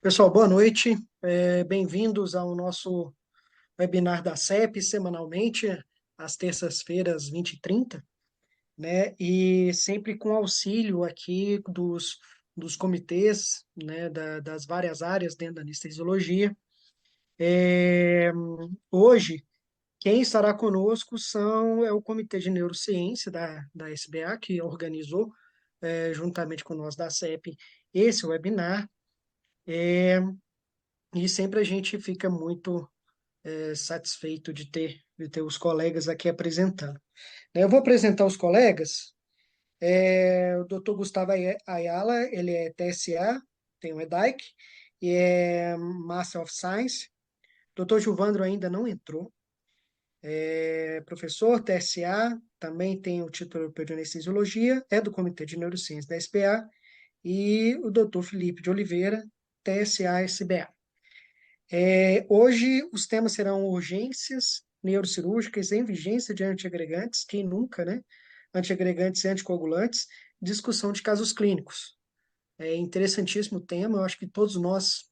Pessoal, boa noite. Bem-vindos ao nosso webinar da CEP, semanalmente, às terças-feiras, 20h30, né? E sempre com auxílio aqui dos comitês, né, das várias áreas dentro da anestesiologia. Hoje, quem estará conosco é o Comitê de Neurociência da SBA, que organizou, juntamente com nós da CEP, esse webinar. E sempre a gente fica muito satisfeito de ter os colegas aqui apresentando. Eu vou apresentar os colegas. O Dr. Gustavo Ayala, ele é TSA, tem o EDAIC, e é Master of Science. Dr. Gilvandro ainda não entrou. É professor TSA, também tem o título europeu de anestesiologia, é do Comitê de Neurociência da SPA, e o Dr. Felipe de Oliveira, TSA-SBA. Hoje os temas serão urgências neurocirúrgicas em vigência de antiagregantes, quem nunca, né? Antiagregantes e anticoagulantes, discussão de casos clínicos. É interessantíssimo tema, eu acho que todos nós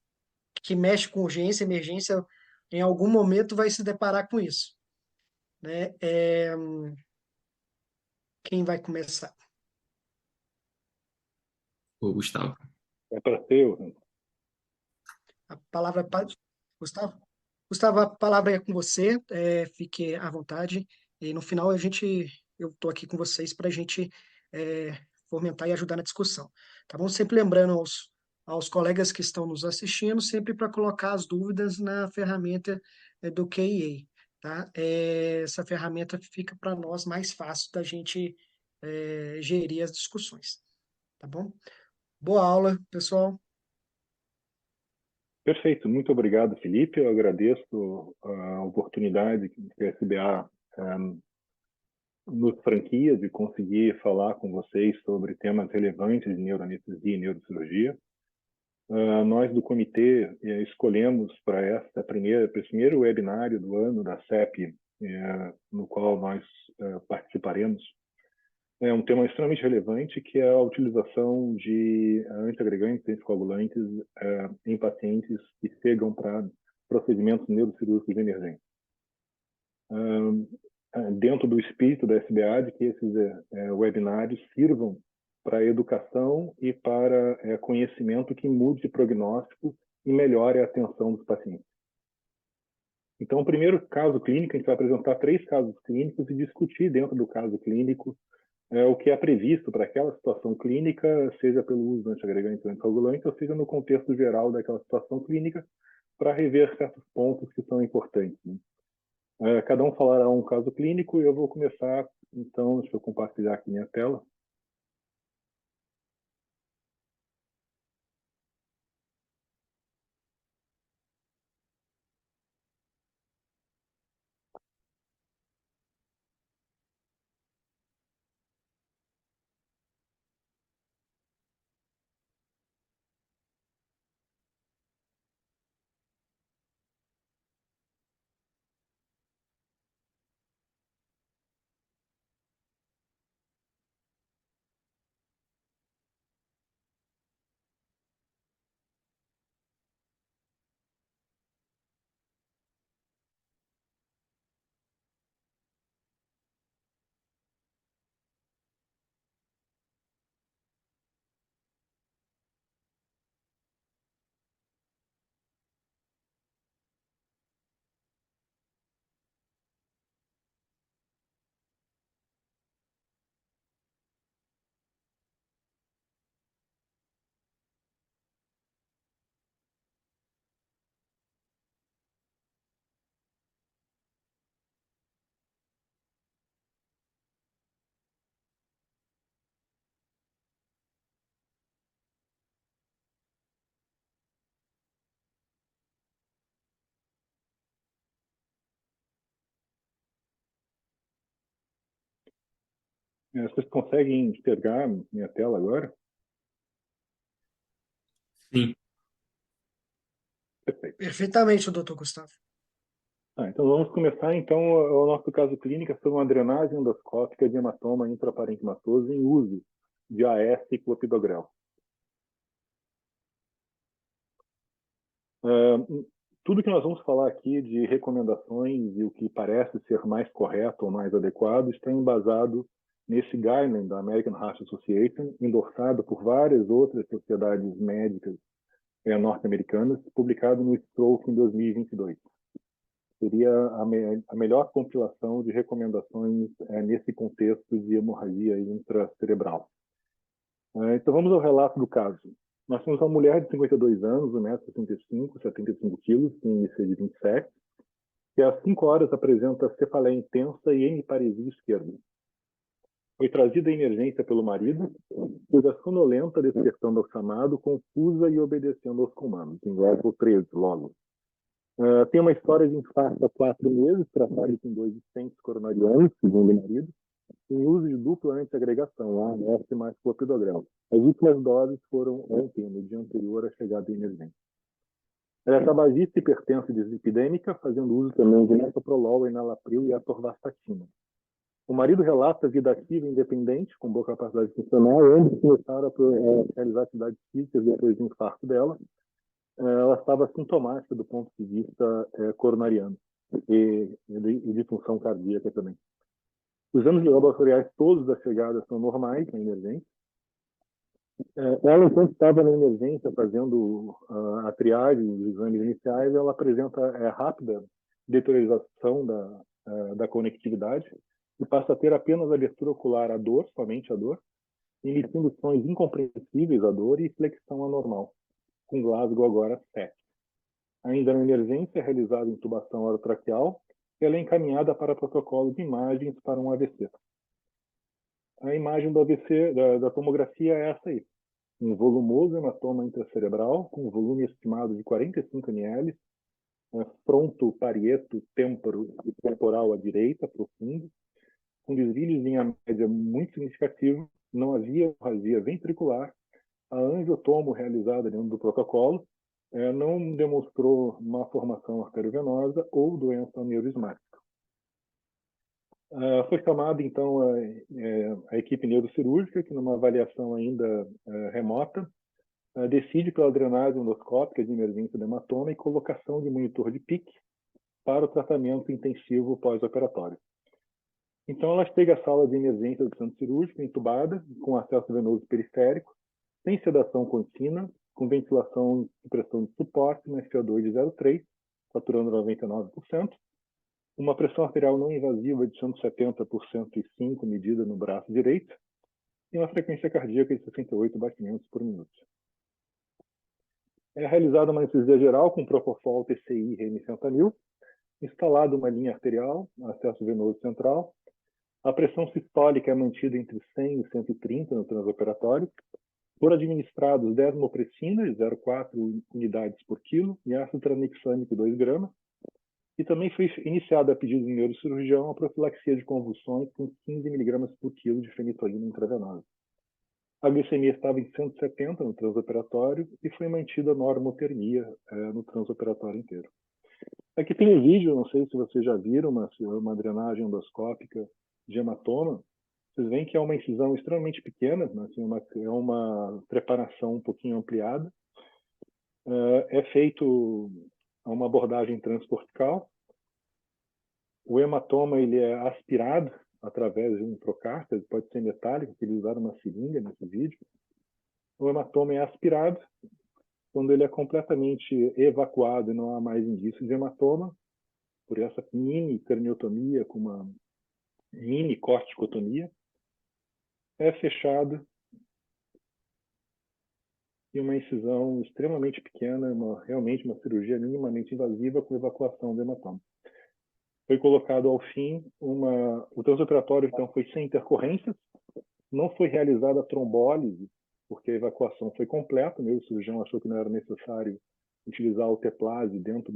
que mexem com urgência, emergência, em algum momento vai se deparar com isso, né? Quem vai começar? Ô, Gustavo. É para ser. A palavra é para Gustavo. Gustavo, a palavra é com você, fique à vontade. E no final eu estou aqui com vocês para a gente fomentar e ajudar na discussão. Tá bom? Sempre lembrando aos colegas que estão nos assistindo, sempre para colocar as dúvidas na ferramenta do QIA, tá? Essa ferramenta fica para nós mais fácil da gente gerir as discussões, tá bom? Boa aula, pessoal. Perfeito, muito obrigado, Felipe. Eu agradeço a oportunidade que a SBA nos franquia de conseguir falar com vocês sobre temas relevantes de neuroanestesia e neurocirurgia. Nós do comitê escolhemos para esse primeiro webinário do ano da CEP, no qual nós participaremos, é um tema extremamente relevante, que é a utilização de antiagregantes e anticoagulantes em pacientes que chegam para procedimentos neurocirúrgicos emergentes. Dentro do espírito da SBA, de que esses webinários sirvam para educação e para conhecimento que mude o prognóstico e melhore a atenção dos pacientes. Então, o primeiro caso clínico, a gente vai apresentar 3 casos clínicos e discutir dentro do caso clínico o que é previsto para aquela situação clínica, seja pelo uso de antiagregantes ou anticoagulantes, ou seja no contexto geral daquela situação clínica, para rever certos pontos que são importantes, né? Cada um falará um caso clínico e eu vou começar, então, deixa eu compartilhar aqui minha tela. Vocês conseguem enxergar minha tela agora? Sim. Perfeito. Perfeitamente, doutor Gustavo. Então vamos começar então o nosso caso clínico sobre uma drenagem endoscópica de hematoma intraparenquimatoso em uso de AS e clopidogrel. Tudo que nós vamos falar aqui de recomendações e o que parece ser mais correto ou mais adequado está embasado nesse guideline da American Heart Association, endossado por várias outras sociedades médicas norte-americanas, publicado no Stroke em 2022. Seria a melhor compilação de recomendações nesse contexto de hemorragia intracerebral. Então vamos ao relato do caso. Nós temos uma mulher de 52 anos, 1,65 m, 75 quilos, tem IC de 27, que às 5 horas apresenta cefaleia intensa e hemiparesia esquerda. Foi trazida à emergência pelo marido, cuja sonolenta, despertando ao chamado, confusa e obedecendo aos comandos, em level 13, logo. Tem uma história de infarto há 4 meses, tratado com 2 stents coronarianos, segundo o marido, em uso de dupla antiagregação, ANS mais clopidogrel. As últimas doses foram ontem, no dia anterior à chegada da emergência. Ela é tabagista, hipertensa e dislipidêmica, fazendo uso também de metoprolol, enalapril e atorvastatina. O marido relata vida ativa e independente, com boa capacidade funcional, ambos começaram a realizar atividades físicas depois do infarto dela. Ela estava sintomática do ponto de vista coronariano e de função cardíaca também. Os exames laboratoriais todos da chegada são normais na emergência. Ela, enquanto estava na emergência fazendo a triagem, os exames iniciais, ela apresenta rápida deteriorização da conectividade e passa a ter apenas abertura ocular à dor, somente a dor, emitindo sons incompreensíveis à dor e flexão anormal, com Glasgow agora 7. Ainda na emergência, é realizada intubação orotraqueal, e ela é encaminhada para protocolo de imagens para um AVC. A imagem do AVC, da tomografia, é essa aí. Um volumoso hematoma intracerebral, com volume estimado de 45 ml, fronto, parieto, têmporo e temporal à direita, profundo, com desvios em a média muito significativo, não havia hemorragia ventricular, a angiotomo realizada dentro do protocolo não demonstrou má formação arteriovenosa ou doença aneurismática. Foi chamada, então, a equipe neurocirúrgica, que numa avaliação ainda remota, decide pela drenagem endoscópica de emergência do hematoma e colocação de monitor de PIC para o tratamento intensivo pós-operatório. Então, ela chega à sala de emergência do centro cirúrgico, entubada, com acesso venoso periférico, sem sedação contínua, com ventilação e pressão de suporte, no FO2 de 0,3, saturando 99%, uma pressão arterial não invasiva de 170 por 105 medida no braço direito e uma frequência cardíaca de 68 batimentos por minuto. É realizada uma anestesia geral com Propofol, TCI e remifentanil, instalada uma linha arterial, acesso venoso central. A pressão sistólica é mantida entre 100 e 130 no transoperatório. Foram administrados desmopressina, 0,4 unidades por quilo, e ácido tranexâmico, 2 gramas. E também foi iniciada a pedido do neurocirurgião a profilaxia de convulsões com 15 mg por quilo de fenitoína intravenosa. A glicemia estava em 170 no transoperatório e foi mantida a normotermia no transoperatório inteiro. Aqui tem um vídeo, não sei se vocês já viram, uma drenagem endoscópica de hematoma. Vocês veem que é uma incisão extremamente pequena, né? Assim, é uma preparação um pouquinho ampliada. É feito uma abordagem transcortical. O hematoma ele é aspirado através de um trocárter, pode ser metálico, que eles usaram uma seringa nesse vídeo. O hematoma é aspirado. Quando ele é completamente evacuado e não há mais indícios de hematoma, por essa mini craniotomia com uma mini corticotomia, é fechado e uma incisão extremamente pequena, realmente uma cirurgia minimamente invasiva com evacuação do hematoma. Foi colocado ao fim o transoperatório, então, foi sem intercorrências, não foi realizada a trombólise, porque a evacuação foi completa, o cirurgião achou que não era necessário utilizar o teplase dentro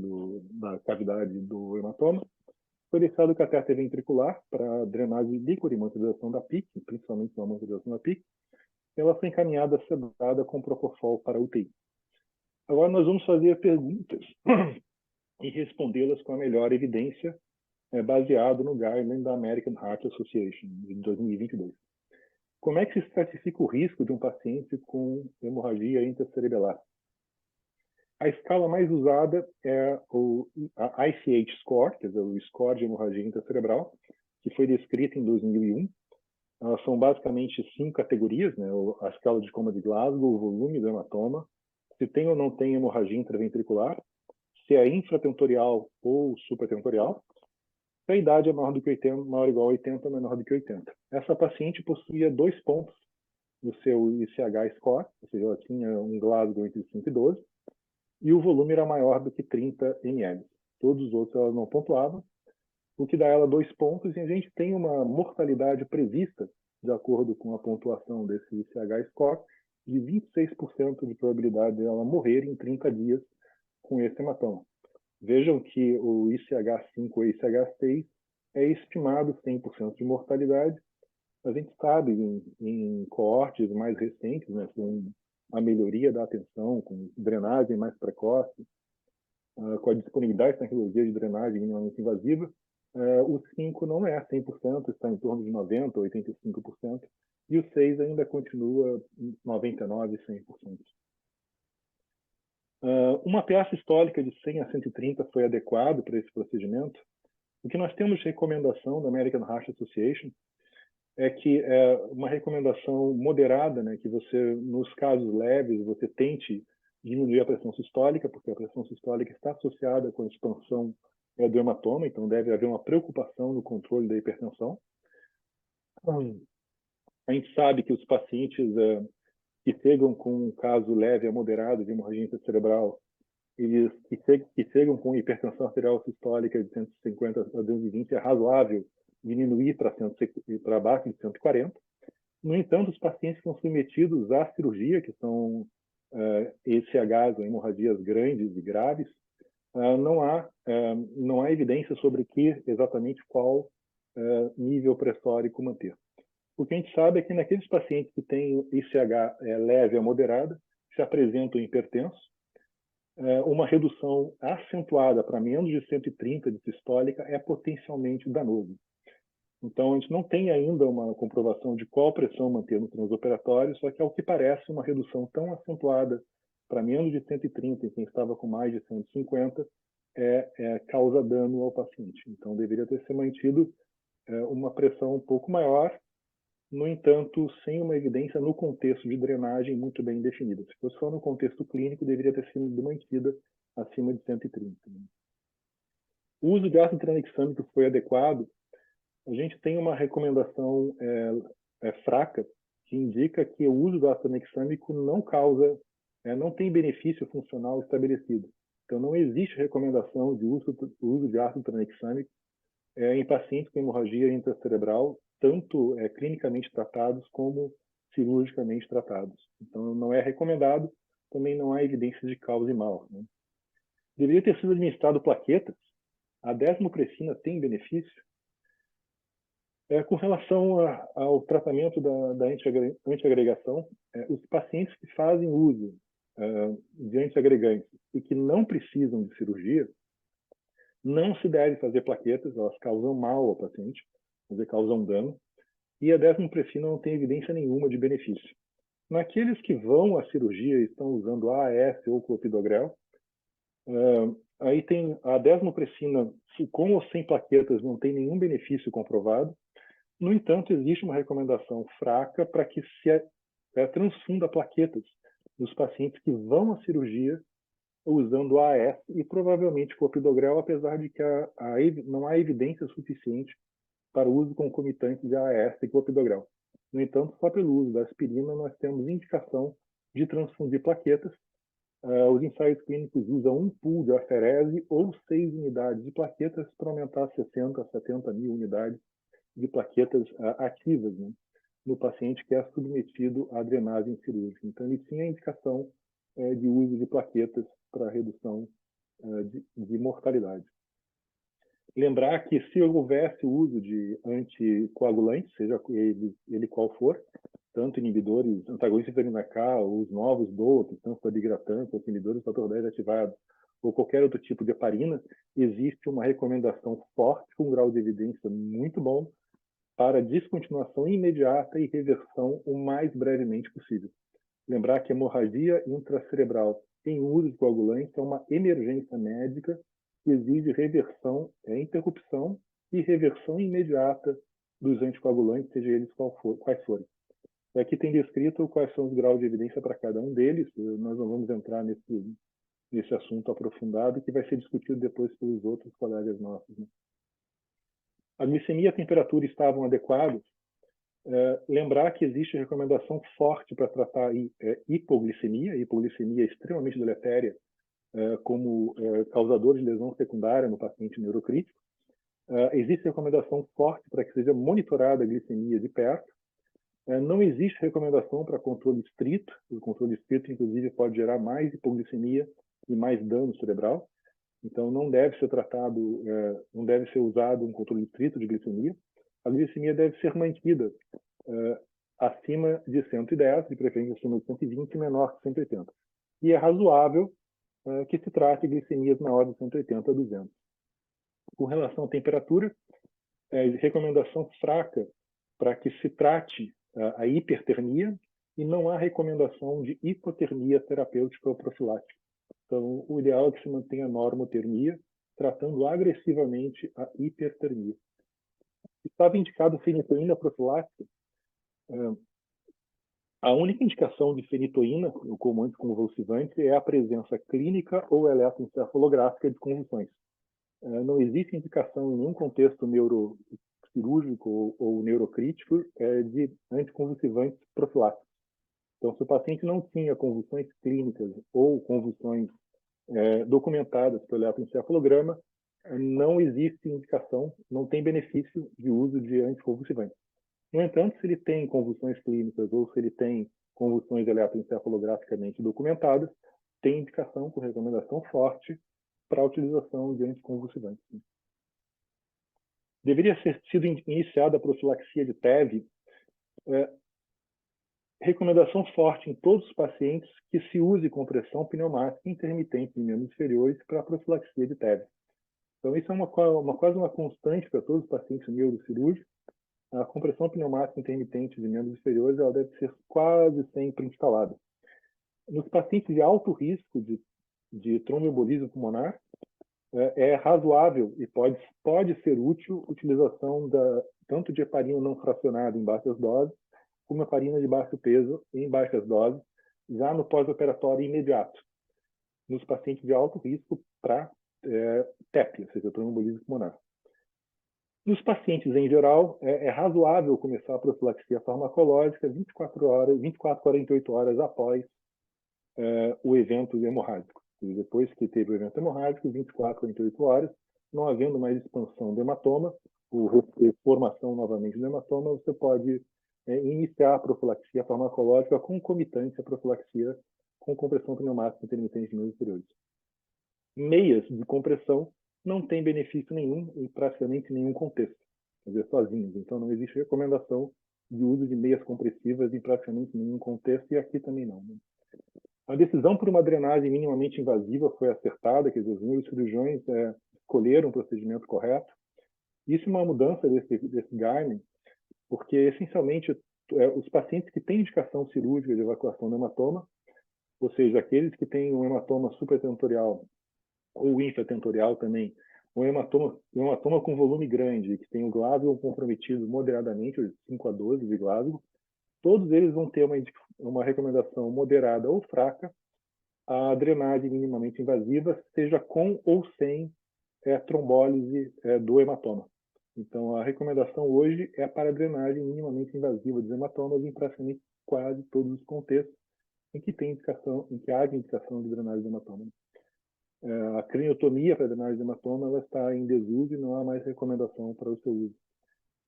da cavidade do hematoma. Foi deixado o catéter ventricular para drenagem líquida e monitorização da PIC, principalmente na monitorização da PIC. Ela foi encaminhada sedada com Propofol para UTI. Agora nós vamos fazer perguntas e respondê-las com a melhor evidência, baseado no guideline da American Heart Association, de 2022. Como é que se estratifica o risco de um paciente com hemorragia intracerebelar? A escala mais usada é a ICH Score, quer dizer, o score de hemorragia intracerebral, que foi descrita em 2001. Elas são basicamente 5 categorias, né? A escala de coma de Glasgow, o volume do hematoma, se tem ou não tem hemorragia intraventricular, se é infratentorial ou supratentorial, se a idade é maior do que 80, maior ou igual a 80, menor do que 80. Essa paciente possuía 2 pontos no seu ICH score, ou seja, ela tinha um Glasgow entre 5 e 12, e o volume era maior do que 30 ml. Todos os outros ela não pontuava, o que dá ela 2 pontos, e a gente tem uma mortalidade prevista, de acordo com a pontuação desse ICH score, de 26% de probabilidade de ela morrer em 30 dias com esse hematoma. Vejam que o ICH5 ou ICH6 é estimado 100% de mortalidade. A gente sabe, em coortes mais recentes, né, com a melhoria da atenção, com drenagem mais precoce, com a disponibilidade de tecnologia de drenagem minimamente invasiva, o 5 não é 100%, está em torno de 90%, 85%, e o 6 ainda continua 99%, 100%. Uma peça histórica de 100 a 130 foi adequado para esse procedimento. O que nós temos de recomendação da American Heart Association é que é uma recomendação moderada, né, que você, nos casos leves, você tente diminuir a pressão sistólica, porque a pressão sistólica está associada com a expansão do hematoma, então deve haver uma preocupação no controle da hipertensão. A gente sabe que os pacientes que chegam com um caso leve a moderado de hemorragia intracerebral, eles que chegam com hipertensão arterial sistólica de 150 a 220, é razoável diminuir para abaixo de 140. No entanto, os pacientes que são submetidos à cirurgia, que são ECHs ou hemorragias grandes e graves, não há evidência sobre exatamente qual nível pressórico manter. O que a gente sabe é que naqueles pacientes que têm ICH leve a moderada, se apresentam hipertensos, uma redução acentuada para menos de 130 de sistólica é potencialmente danoso. Então, a gente não tem ainda uma comprovação de qual pressão manter no transoperatório, só que, ao que parece, uma redução tão acentuada para menos de 130 em quem estava com mais de 150 causa dano ao paciente. Então, deveria ter sido mantido uma pressão um pouco maior, no entanto, sem uma evidência no contexto de drenagem muito bem definida. Se fosse só no contexto clínico, deveria ter sido mantida acima de 130. O uso de ácido tranexâmico foi adequado. A gente tem uma recomendação fraca que indica que o uso do ácido tranexâmico não tem benefício funcional estabelecido. Então, não existe recomendação de uso de ácido tranexâmico em pacientes com hemorragia intracerebral, tanto clinicamente tratados como cirurgicamente tratados. Então, não é recomendado, também não há evidência de causa e mal, né? Deveria ter sido administrado plaquetas. A desmopressina tem benefício? Com relação ao tratamento da antiagregação, os pacientes que fazem uso de antiagregantes e que não precisam de cirurgia, não se deve fazer plaquetas, elas causam mal ao paciente, causam dano, e a desmopressina não tem evidência nenhuma de benefício. Naqueles que vão à cirurgia e estão usando AAS ou clopidogrel, aí tem a desmopressina, com ou sem plaquetas, não tem nenhum benefício comprovado. No entanto, existe uma recomendação fraca para que se transfunda plaquetas nos pacientes que vão à cirurgia usando AAS e provavelmente clopidogrel, apesar de que não há evidência suficiente para o uso concomitante de AAS e clopidogrel. No entanto, só pelo uso da aspirina nós temos indicação de transfundir plaquetas. Os ensaios clínicos usam um pool de aferese ou 6 unidades de plaquetas para aumentar 60 a 70 mil unidades de plaquetas ativas, né, no paciente que é submetido à drenagem cirúrgica. Então, ele tinha indicação de uso de plaquetas para redução de mortalidade. Lembrar que, se houvesse o uso de anticoagulantes, seja ele qual for, tanto inibidores, antagonistas de vitamina K, ou os novos DOACs, tanto dabigatran, quanto inibidores do fator 10 ativado, ou qualquer outro tipo de heparina, existe uma recomendação forte, com um grau de evidência muito bom, para descontinuação imediata e reversão o mais brevemente possível. Lembrar que hemorragia intracerebral sem uso de coagulantes é uma emergência médica que exige reversão, interrupção e reversão imediata dos anticoagulantes, seja eles quais forem. Aqui tem descrito quais são os graus de evidência para cada um deles. Nós não vamos entrar nesse assunto aprofundado, que vai ser discutido depois pelos outros colegas nossos, né? A glicemia e a temperatura estavam adequados. Lembrar que existe recomendação forte para tratar hipoglicemia. A hipoglicemia é extremamente deletéria como causador de lesão secundária no paciente neurocrítico. Existe recomendação forte para que seja monitorada a glicemia de perto. Não existe recomendação para controle estrito. O controle estrito, inclusive, pode gerar mais hipoglicemia e mais dano cerebral. Então, não deve ser tratado, não deve ser usado um controle estrito de glicemia. A glicemia deve ser mantida acima de 110, de preferência acima de 120 e menor que 180. E é razoável que se trate de glicemias maiores de 180 a 200. Com relação à temperatura, recomendação fraca para que se trate a hipertermia e não há recomendação de hipotermia terapêutica ou profilática. Então, o ideal é que se mantenha a normotermia, tratando agressivamente a hipertermia. Estava indicado fenitoína profilática. A única indicação de fenitoína, como anticonvulsivante, é a presença clínica ou eletroencefalográfica de convulsões. Não existe indicação em nenhum contexto neurocirúrgico ou neurocrítico de anticonvulsivantes profiláticos. Então, se o paciente não tinha convulsões clínicas ou convulsões documentadas pelo eletroencefalograma, não existe indicação, não tem benefício de uso de anticonvulsivantes. No entanto, se ele tem convulsões clínicas ou se ele tem convulsões eletroencefalograficamente documentadas, tem indicação com recomendação forte para a utilização de anticonvulsivantes. Deveria ter sido iniciada a profilaxia de TEV. Recomendação forte em todos os pacientes que se use compressão pneumática intermitente em membros inferiores para a profilaxia de TEV. Então, isso é quase uma constante para todos os pacientes neurocirúrgicos. A compressão pneumática intermitente de membros inferiores ela deve ser quase sempre instalada. Nos pacientes de alto risco de tromboembolismo pulmonar, é razoável e pode ser útil a utilização tanto de heparina não fracionada em baixas doses, como heparina de baixo peso em baixas doses, já no pós-operatório imediato, nos pacientes de alto risco para TEP, ou seja, tromboembolismo pulmonar. Nos pacientes em geral, é razoável começar a profilaxia farmacológica 24 a 48 horas após o evento hemorrágico. Depois que teve o evento hemorrágico, 24 a 48 horas, não havendo mais expansão do hematoma, ou formação novamente do hematoma, você pode iniciar a profilaxia farmacológica concomitante à profilaxia com compressão pneumática intermitente de membros inferiores. Meias de compressão não tem benefício nenhum em praticamente nenhum contexto, quer dizer, sozinhos. Então, não existe recomendação de uso de meias compressivas em praticamente nenhum contexto, e aqui também não, né? A decisão por uma drenagem minimamente invasiva foi acertada, quer dizer, os neurocirurgiões escolheram o procedimento correto. Isso é uma mudança desse guideline, porque, essencialmente, os pacientes que têm indicação cirúrgica de evacuação do hematoma, ou seja, aqueles que têm um hematoma supratentorial ou infratentorial também, um hematoma com volume grande, que tem o Glasgow comprometido moderadamente, de 5 a 12 de Glasgow, todos eles vão ter uma recomendação moderada ou fraca à drenagem minimamente invasiva, seja com ou sem trombólise do hematoma. Então, a recomendação hoje é para a drenagem minimamente invasiva dos hematomas em praticamente quase todos os contextos em que haja indicação de drenagem de hematoma. A craniotomia para drenagem de hematoma ela está em desuso e não há mais recomendação para o seu uso.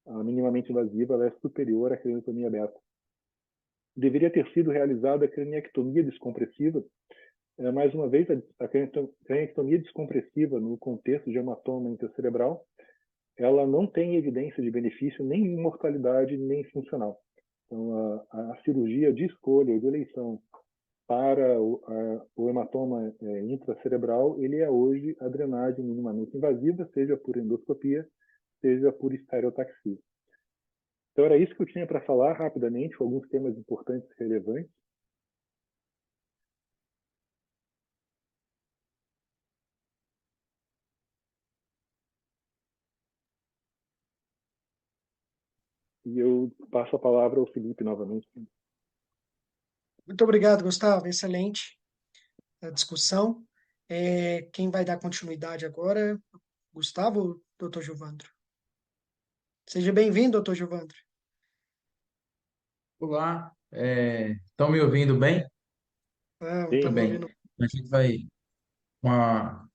A minimamente invasiva ela é superior à craniotomia aberta. Deveria ter sido realizada a craniectomia descompressiva. Mais uma vez, a craniectomia descompressiva no contexto de hematoma intracerebral, ela não tem evidência de benefício nem em mortalidade nem funcional. Então, a cirurgia de escolha ou de eleição para o hematoma intracerebral, ele é hoje a drenagem minimamente invasiva, seja por endoscopia, seja por estereotaxia. Então, era isso que eu tinha para falar rapidamente, com alguns temas importantes e relevantes. e eu passo a palavra ao Felipe novamente. Muito obrigado, Gustavo. Excelente a discussão. Quem vai dar continuidade agora? Gustavo ou doutor Gilvandro? Seja bem-vindo, doutor Gilvandro. Olá, estão me ouvindo bem? Sim, Tá Estamos bem. ouvindo. A gente vai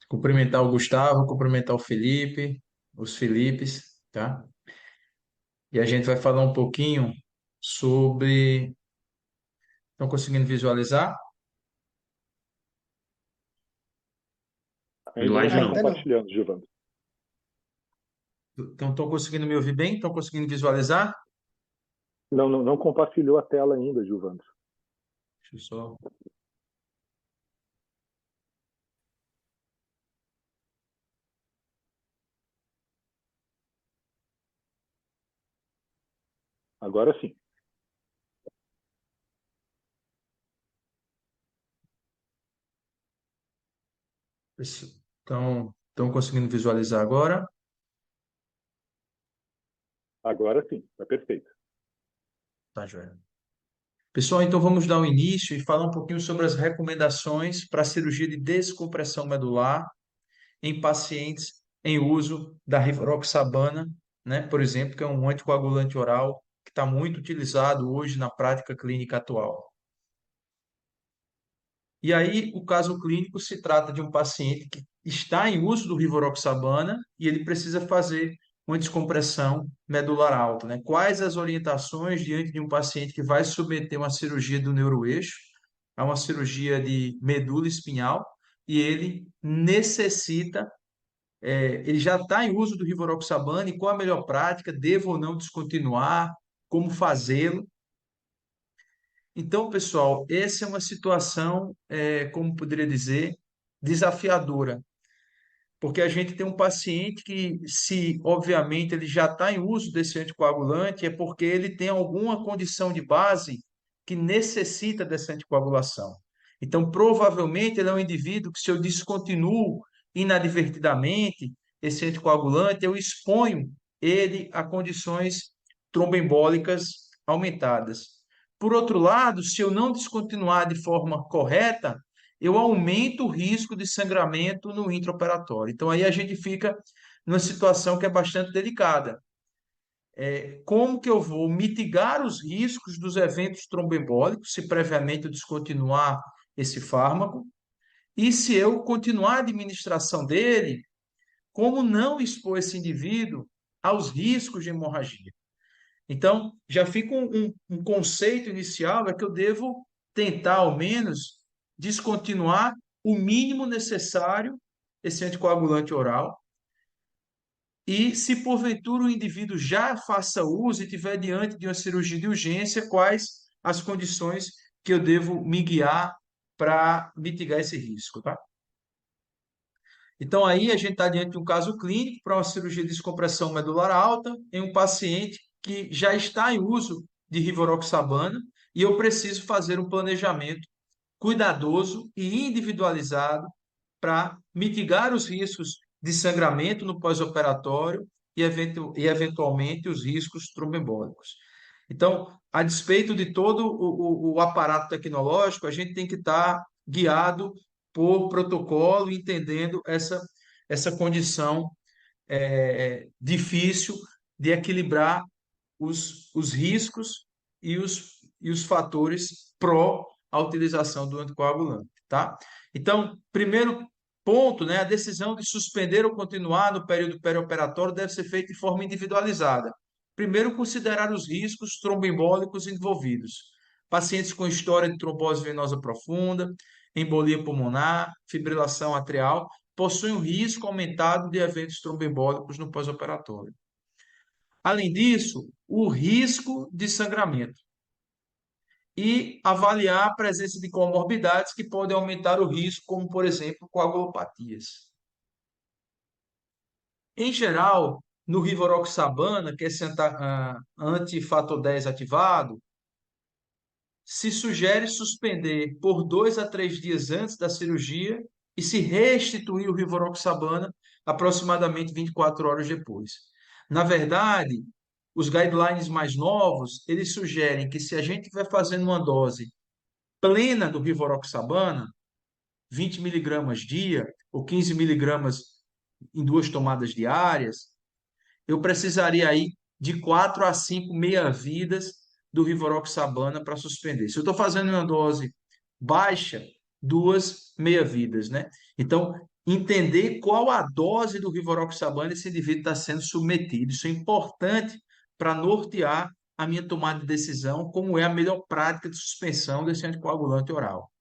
cumprimentar o Gustavo, cumprimentar o Felipe, os Filipes, tá? E a gente vai falar um pouquinho sobre. Estão conseguindo visualizar? ainda não Slide está não. Ainda não. compartilhando, Gilvando. Então, estão conseguindo me ouvir bem? Estão conseguindo visualizar? Não compartilhou a tela ainda, Gilvando. Deixa eu só. Agora sim. Estão conseguindo visualizar agora? Agora sim, está perfeito. Tá, joia. Pessoal, então vamos dar o início e falar um pouquinho sobre as recomendações para a cirurgia de descompressão medular em pacientes em uso da rivaroxabana, né, por exemplo, que é um anticoagulante oral que está muito utilizado hoje na prática clínica atual. E aí, o caso clínico se trata de um paciente que está em uso do rivaroxabana e ele precisa fazer uma descompressão medular alta, né? Quais as orientações diante de um paciente que vai submeter uma cirurgia do neuroeixo, a uma cirurgia de medula espinhal, e ele necessita ele já está em uso do rivaroxabana e qual a melhor prática? Devo ou não descontinuar? Como fazê-lo? Então, pessoal, essa é uma situação, como poderia dizer, desafiadora, porque a gente tem um paciente que, se obviamente ele já está em uso desse anticoagulante, é porque ele tem alguma condição de base que necessita dessa anticoagulação. Então, provavelmente, ele é um indivíduo que, se eu descontinuo inadvertidamente esse anticoagulante, eu exponho ele a condições tromboembólicas aumentadas. Por outro lado, se eu não descontinuar de forma correta, eu aumento o risco de sangramento no intraoperatório. Então, aí a gente fica numa situação que é bastante delicada. Como que eu vou mitigar os riscos dos eventos tromboembólicos, se previamente eu descontinuar esse fármaco? E se eu continuar a administração dele, como não expor esse indivíduo aos riscos de hemorragia? Então, já fica um conceito inicial, é que eu devo tentar, ao menos, descontinuar o mínimo necessário esse anticoagulante oral. E se porventura o indivíduo já faça uso e estiver diante de uma cirurgia de urgência, quais as condições que eu devo me guiar para mitigar esse risco, tá? Então, aí a gente está diante de um caso clínico para uma cirurgia de descompressão medular alta em um paciente que já está em uso de rivaroxabana e eu preciso fazer um planejamento cuidadoso e individualizado para mitigar os riscos de sangramento no pós-operatório e eventualmente os riscos tromboembólicos. Então, a despeito de todo o aparato tecnológico, a gente tem que estar guiado por protocolo, entendendo essa condição difícil de equilibrar os riscos e os fatores pró a utilização do anticoagulante, tá? Então, primeiro ponto, né, a decisão de suspender ou continuar no período perioperatório deve ser feita de forma individualizada. Primeiro, considerar os riscos tromboembólicos envolvidos. Pacientes com história de trombose venosa profunda, embolia pulmonar, fibrilação atrial, possuem um risco aumentado de eventos tromboembólicos no pós-operatório. Além disso, o risco de sangramento e avaliar a presença de comorbidades que podem aumentar o risco, como, por exemplo, coagulopatias. Em geral, no rivaroxabana, que é esse antifator 10 ativado, se sugere suspender por 2 a 3 dias antes da cirurgia e se restituir o rivaroxabana aproximadamente 24 horas depois. Na verdade, Os guidelines mais novos, eles sugerem que se a gente estiver fazendo uma dose plena do rivaroxabana, 20 miligramas dia ou 15 miligramas em 2 tomadas diárias, eu precisaria aí de 4 a 5 meia-vidas do rivaroxabana para suspender. Se eu estou fazendo uma dose baixa, 2 meia-vidas, né? Então, entender qual a dose do rivaroxabana esse indivíduo está sendo submetido. Isso é importante para nortear a minha tomada de decisão, como é a melhor prática de suspensão desse anticoagulante oral.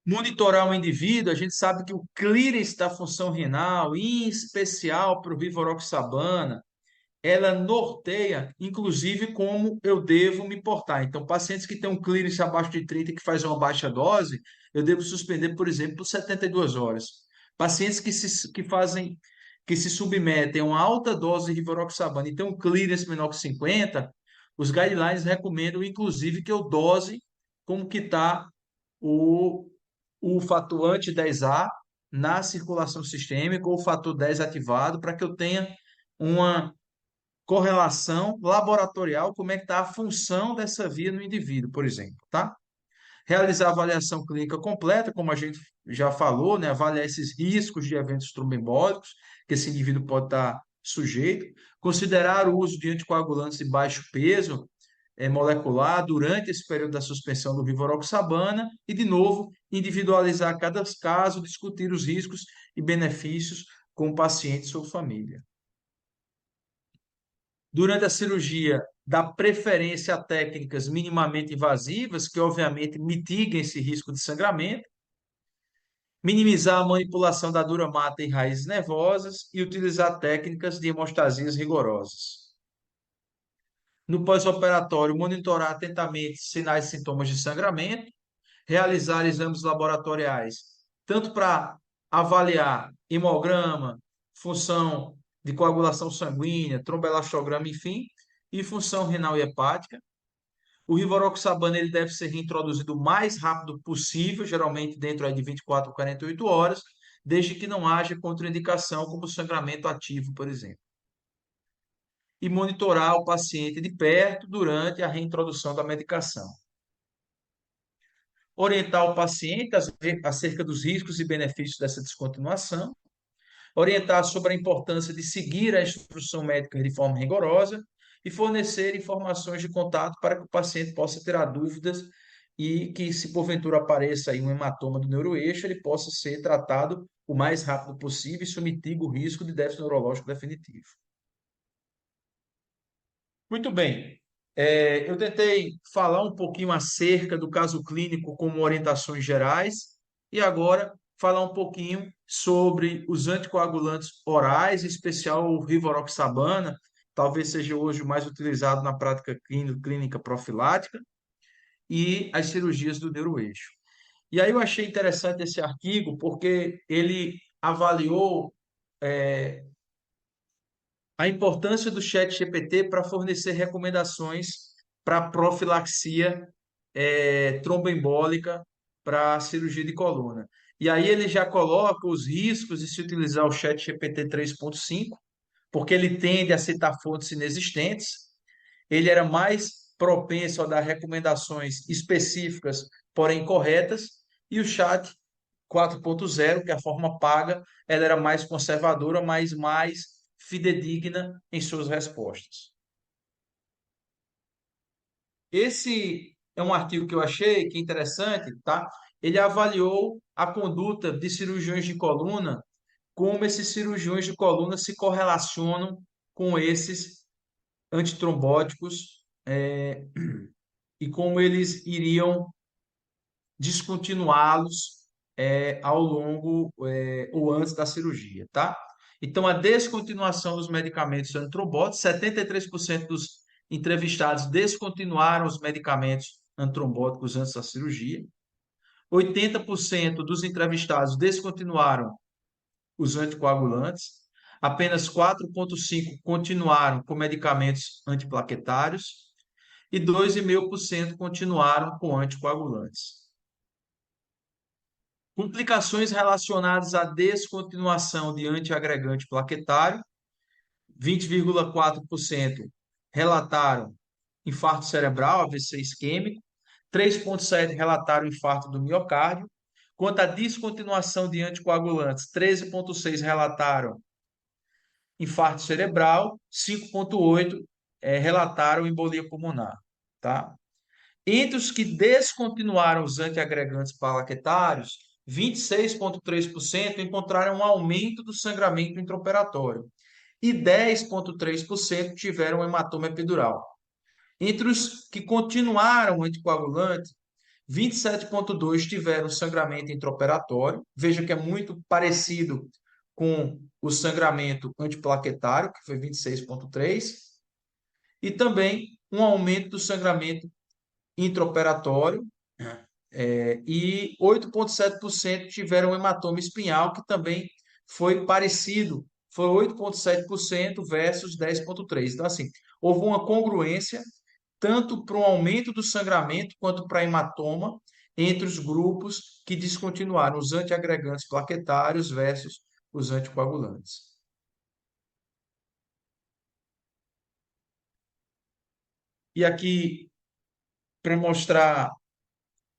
Monitorar o indivíduo, a gente sabe que o clearance da função renal, em especial para o rivaroxabana, ela norteia, inclusive, como eu devo me portar. Então, pacientes que têm um clearance abaixo de 30 que faz uma baixa dose, eu devo suspender, por exemplo, por 72 horas. Pacientes que se submetem a uma alta dose de rivaroxabana e têm um clearance menor que 50, os guidelines recomendam, inclusive, que eu dose como que está o, o fator anti-10A na circulação sistêmica ou o fator 10 ativado para que eu tenha uma correlação laboratorial, como é que está a função dessa via no indivíduo, por exemplo, tá? Realizar a avaliação clínica completa, como a gente já falou, né? Avaliar esses riscos de eventos tromboembólicos que esse indivíduo pode estar sujeito. Considerar o uso de anticoagulantes de baixo peso molecular durante esse período da suspensão do rivaroxabana e, de novo, individualizar cada caso, discutir os riscos e benefícios com o paciente e sua família. Durante a cirurgia, dá preferência a técnicas minimamente invasivas, que obviamente mitiguem esse risco de sangramento, minimizar a manipulação da dura mata e raízes nervosas e utilizar técnicas de hemostasias rigorosas. No pós-operatório, monitorar atentamente sinais e sintomas de sangramento, realizar exames laboratoriais, tanto para avaliar hemograma, função de coagulação sanguínea, tromboelastograma, enfim, e função renal e hepática. O rivaroxabana ele deve ser reintroduzido o mais rápido possível, geralmente dentro de 24 a 48 horas, desde que não haja contraindicação, como sangramento ativo, por exemplo. E monitorar o paciente de perto durante a reintrodução da medicação. Orientar o paciente acerca dos riscos e benefícios dessa descontinuação. Orientar sobre a importância de seguir a instrução médica de forma rigorosa e fornecer informações de contato para que o paciente possa tirar dúvidas e que, se porventura apareça aí um hematoma do neuroeixo, ele possa ser tratado o mais rápido possível e isso mitiga o risco de déficit neurológico definitivo. Muito bem. Eu tentei falar um pouquinho acerca do caso clínico como orientações gerais e agora falar um pouquinho sobre os anticoagulantes orais, em especial o rivaroxabana, talvez seja hoje o mais utilizado na prática clínica profilática, e as cirurgias do neuroeixo. E aí eu achei interessante esse artigo porque ele avaliou a importância do ChatGPT para fornecer recomendações para profilaxia tromboembólica para cirurgia de coluna. E aí ele já coloca os riscos de se utilizar o ChatGPT 3.5, porque ele tende a citar fontes inexistentes, ele era mais propenso a dar recomendações específicas, porém corretas, e o Chat 4.0, que é a forma paga, ela era mais conservadora, mas mais fidedigna em suas respostas. Esse é um artigo que eu achei que é interessante, tá? Ele avaliou a conduta de cirurgiões de coluna, como esses cirurgiões de coluna se correlacionam com esses antitrombóticos e como eles iriam descontinuá-los ao longo ou antes da cirurgia, tá? Então, a descontinuação dos medicamentos antitrombóticos, 73% dos entrevistados descontinuaram os medicamentos antitrombóticos antes da cirurgia, 80% dos entrevistados descontinuaram os anticoagulantes, apenas 4,5% continuaram com medicamentos antiplaquetários e 2,5% continuaram com anticoagulantes. Complicações relacionadas à descontinuação de antiagregante plaquetário, 20,4% relataram infarto cerebral, AVC isquêmico, 3,7% relataram infarto do miocárdio. Quanto à descontinuação de anticoagulantes, 13,6% relataram infarto cerebral, 5,8% relataram embolia pulmonar, tá? Entre os que descontinuaram os antiagregantes plaquetários, 26,3% encontraram um aumento do sangramento intraoperatório e 10,3% tiveram hematoma epidural. Entre os que continuaram o anticoagulante, 27,2% tiveram sangramento intraoperatório. Veja que é muito parecido com o sangramento antiplaquetário, que foi 26,3%, e também um aumento do sangramento intraoperatório, e 8,7% tiveram hematoma espinhal, que também foi parecido, foi 8,7% versus 10,3%. Então, assim, houve uma congruência tanto para um aumento do sangramento quanto para hematoma entre os grupos que descontinuaram os antiagregantes plaquetários versus os anticoagulantes. E aqui, para mostrar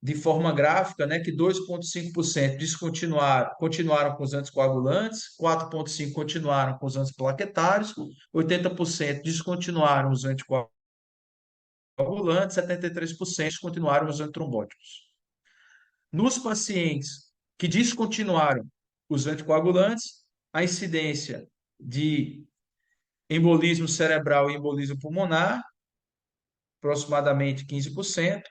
de forma gráfica, né, que 2,5% continuaram com os anticoagulantes, 4,5% continuaram com os antiplaquetários, 80% descontinuaram os anticoagulantes, 73% continuaram os antitrombóticos. Nos pacientes que descontinuaram os anticoagulantes, a incidência de embolismo cerebral e embolismo pulmonar, aproximadamente 15%,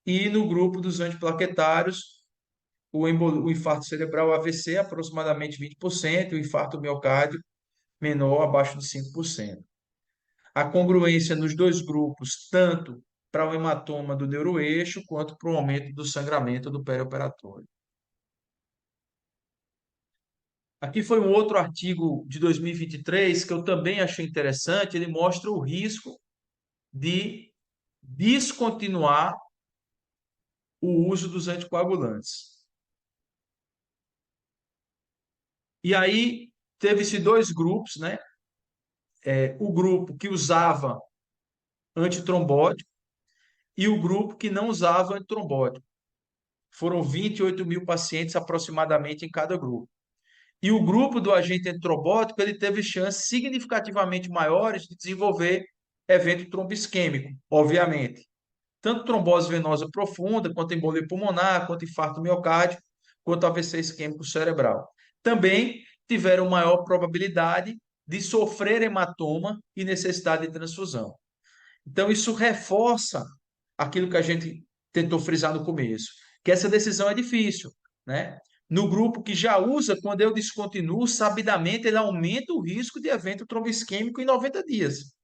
e no grupo dos antiplaquetários, o infarto cerebral, o AVC, aproximadamente 20%, e o infarto miocárdio menor, abaixo de 5%. A congruência nos dois grupos, tanto para o hematoma do neuroeixo, quanto para o aumento do sangramento do perioperatório. Aqui foi um outro artigo de 2023 que eu também achei interessante. Ele mostra o risco de descontinuar o uso dos anticoagulantes. E aí teve-se dois grupos, né? O grupo que usava antitrombótico e o grupo que não usava antitrombótico. Foram 28 mil pacientes aproximadamente em cada grupo. E o grupo do agente antitrombótico, ele teve chances significativamente maiores de desenvolver evento tromboisquêmico, obviamente. Tanto trombose venosa profunda, quanto embolia pulmonar, quanto infarto miocárdio, quanto AVC isquêmico cerebral. Também tiveram maior probabilidade de sofrer hematoma e necessidade de transfusão. Então, isso reforça aquilo que a gente tentou frisar no começo, que essa decisão é difícil, né? No grupo que já usa, quando eu descontinuo, sabidamente ele aumenta o risco de evento tromboisquêmico em 90 dias.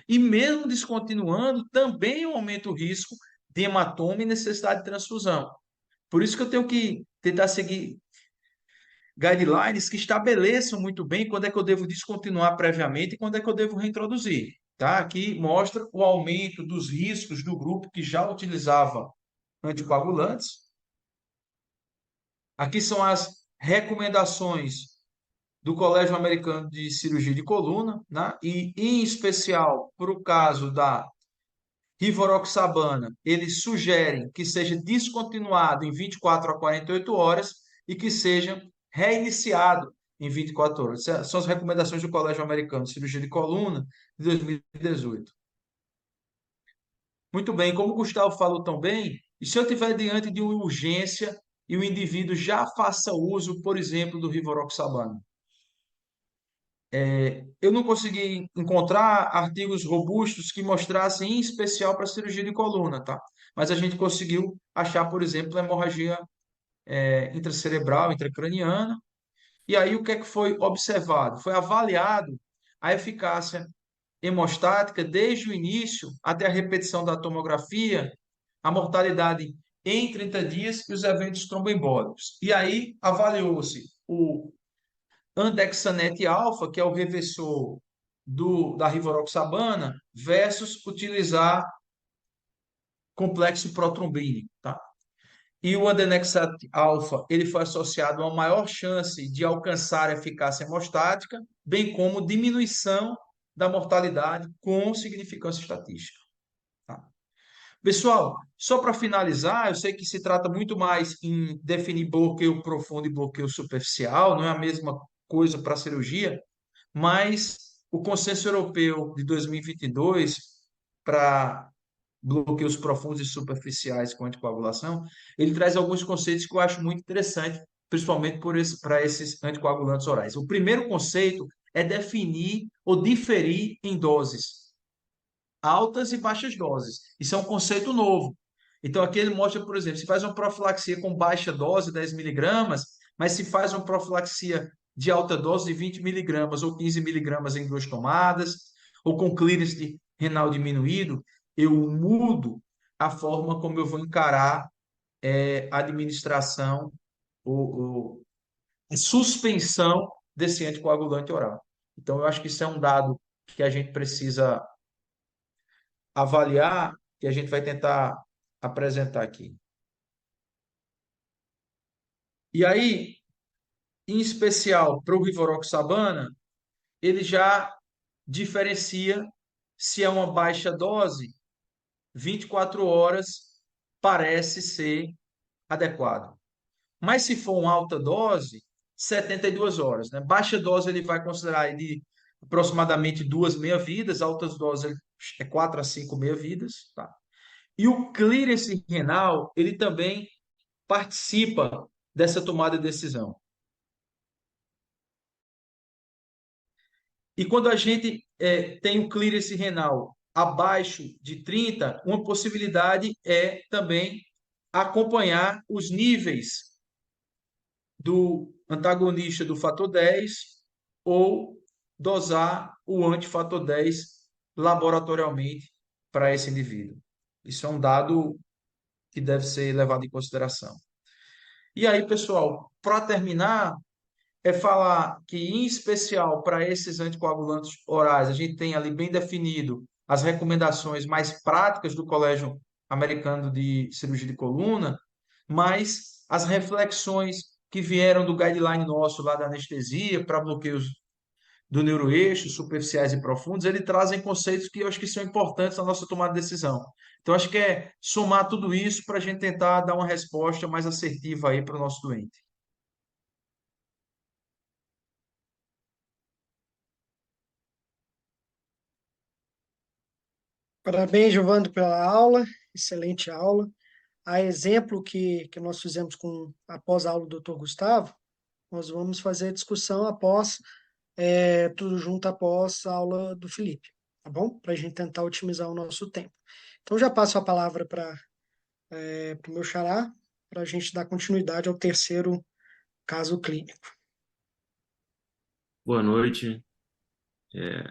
E mesmo descontinuando, também aumenta o risco de hematoma e necessidade de transfusão. Por isso que eu tenho que tentar seguir guidelines que estabeleçam muito bem quando é que eu devo descontinuar previamente e quando é que eu devo reintroduzir. Tá? Aqui mostra o aumento dos riscos do grupo que já utilizava anticoagulantes. Aqui são as recomendações do Colégio Americano de Cirurgia de Coluna, né? E em especial para o caso da rivaroxabana, eles sugerem que seja descontinuado em 24 a 48 horas e que seja reiniciado em 24 horas. Essas são as recomendações do Colégio Americano de Cirurgia de Coluna de 2018. Muito bem, como o Gustavo falou tão bem, e se eu estiver diante de uma urgência e o indivíduo já faça uso, por exemplo, do rivaroxabana? Eu não consegui encontrar artigos robustos que mostrassem em especial para cirurgia de coluna, tá? Mas a gente conseguiu achar, por exemplo, hemorragia intracerebral, intracraniana. E aí o que é que foi observado? Foi avaliado a eficácia hemostática desde o início até a repetição da tomografia, a mortalidade em 30 dias e os eventos tromboembólicos. E aí avaliou-se o andexanet alfa, que é o reversor da rivaroxabana, versus utilizar complexo protrombínico, tá? E o Adenexat alfa, ele foi associado a uma maior chance de alcançar a eficácia hemostática, bem como diminuição da mortalidade com significância estatística. Tá? Pessoal, só para finalizar, eu sei que se trata muito mais em definir bloqueio profundo e bloqueio superficial, não é a mesma coisa para a cirurgia, mas o consenso europeu de 2022 para bloqueios profundos e superficiais com anticoagulação, ele traz alguns conceitos que eu acho muito interessantes, principalmente para esses anticoagulantes orais. O primeiro conceito é definir ou diferir em doses, altas e baixas doses. Isso é um conceito novo. Então, aqui ele mostra, por exemplo, se faz uma profilaxia com baixa dose, 10 miligramas, mas se faz uma profilaxia de alta dose de 20 miligramas ou 15 miligramas em 2 tomadas, ou com clearance renal diminuído, eu mudo a forma como eu vou encarar a administração ou a suspensão desse anticoagulante oral. Então, eu acho que isso é um dado que a gente precisa avaliar, que a gente vai tentar apresentar aqui. E aí, em especial para o Rivaroxabana, ele já diferencia se é uma baixa dose, 24 horas parece ser adequado. Mas se for uma alta dose, 72 horas, né? Baixa dose ele vai considerar de aproximadamente 2 meia-vidas, altas doses é 4 a 5 meia-vidas, tá? E o clearance renal, ele também participa dessa tomada de decisão. E quando a gente tem o clearance renal abaixo de 30, uma possibilidade é também acompanhar os níveis do antagonista do fator 10 ou dosar o antifator 10 laboratorialmente para esse indivíduo. Isso é um dado que deve ser levado em consideração. E aí, pessoal, para terminar, é falar que, em especial para esses anticoagulantes orais, a gente tem ali bem definido as recomendações mais práticas do Colégio Americano de Cirurgia de Coluna, mas as reflexões que vieram do guideline nosso lá da anestesia para bloqueios do neuroeixo, superficiais e profundos, ele trazem conceitos que eu acho que são importantes na nossa tomada de decisão. Então, acho que é somar tudo isso para a gente tentar dar uma resposta mais assertiva aí para o nosso doente. Parabéns, Giovanni, pela aula, excelente aula. A exemplo que nós fizemos após a aula do doutor Gustavo, nós vamos fazer a discussão após, tudo junto após a aula do Felipe, tá bom? Para a gente tentar otimizar o nosso tempo. Então, já passo a palavra para o meu xará, para a gente dar continuidade ao terceiro caso clínico. Boa noite. É,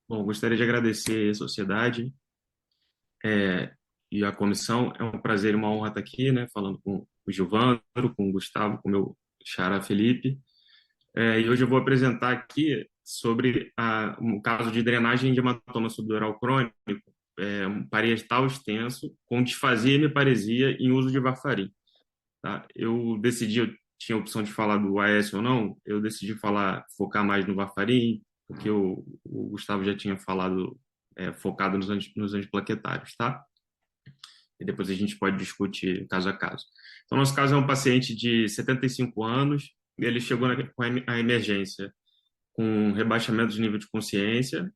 bom, gostaria de agradecer a sociedade e a comissão. É um prazer e uma honra estar aqui, né, falando com o Gilvandro, com o Gustavo, com o meu xará Felipe. E hoje eu vou apresentar aqui sobre um caso de drenagem de hematoma subdural crônico, um parietal extenso, com disfasia e hemiparesia em uso de varfarim. Tá? Eu tinha a opção de falar do AS ou não, eu decidi focar mais no varfarim, porque o Gustavo já tinha falado, focado nos antiplaquetários, tá? E depois a gente pode discutir caso a caso. Então, nosso caso é um paciente de 75 anos, ele chegou com a emergência com rebaixamento de nível de consciência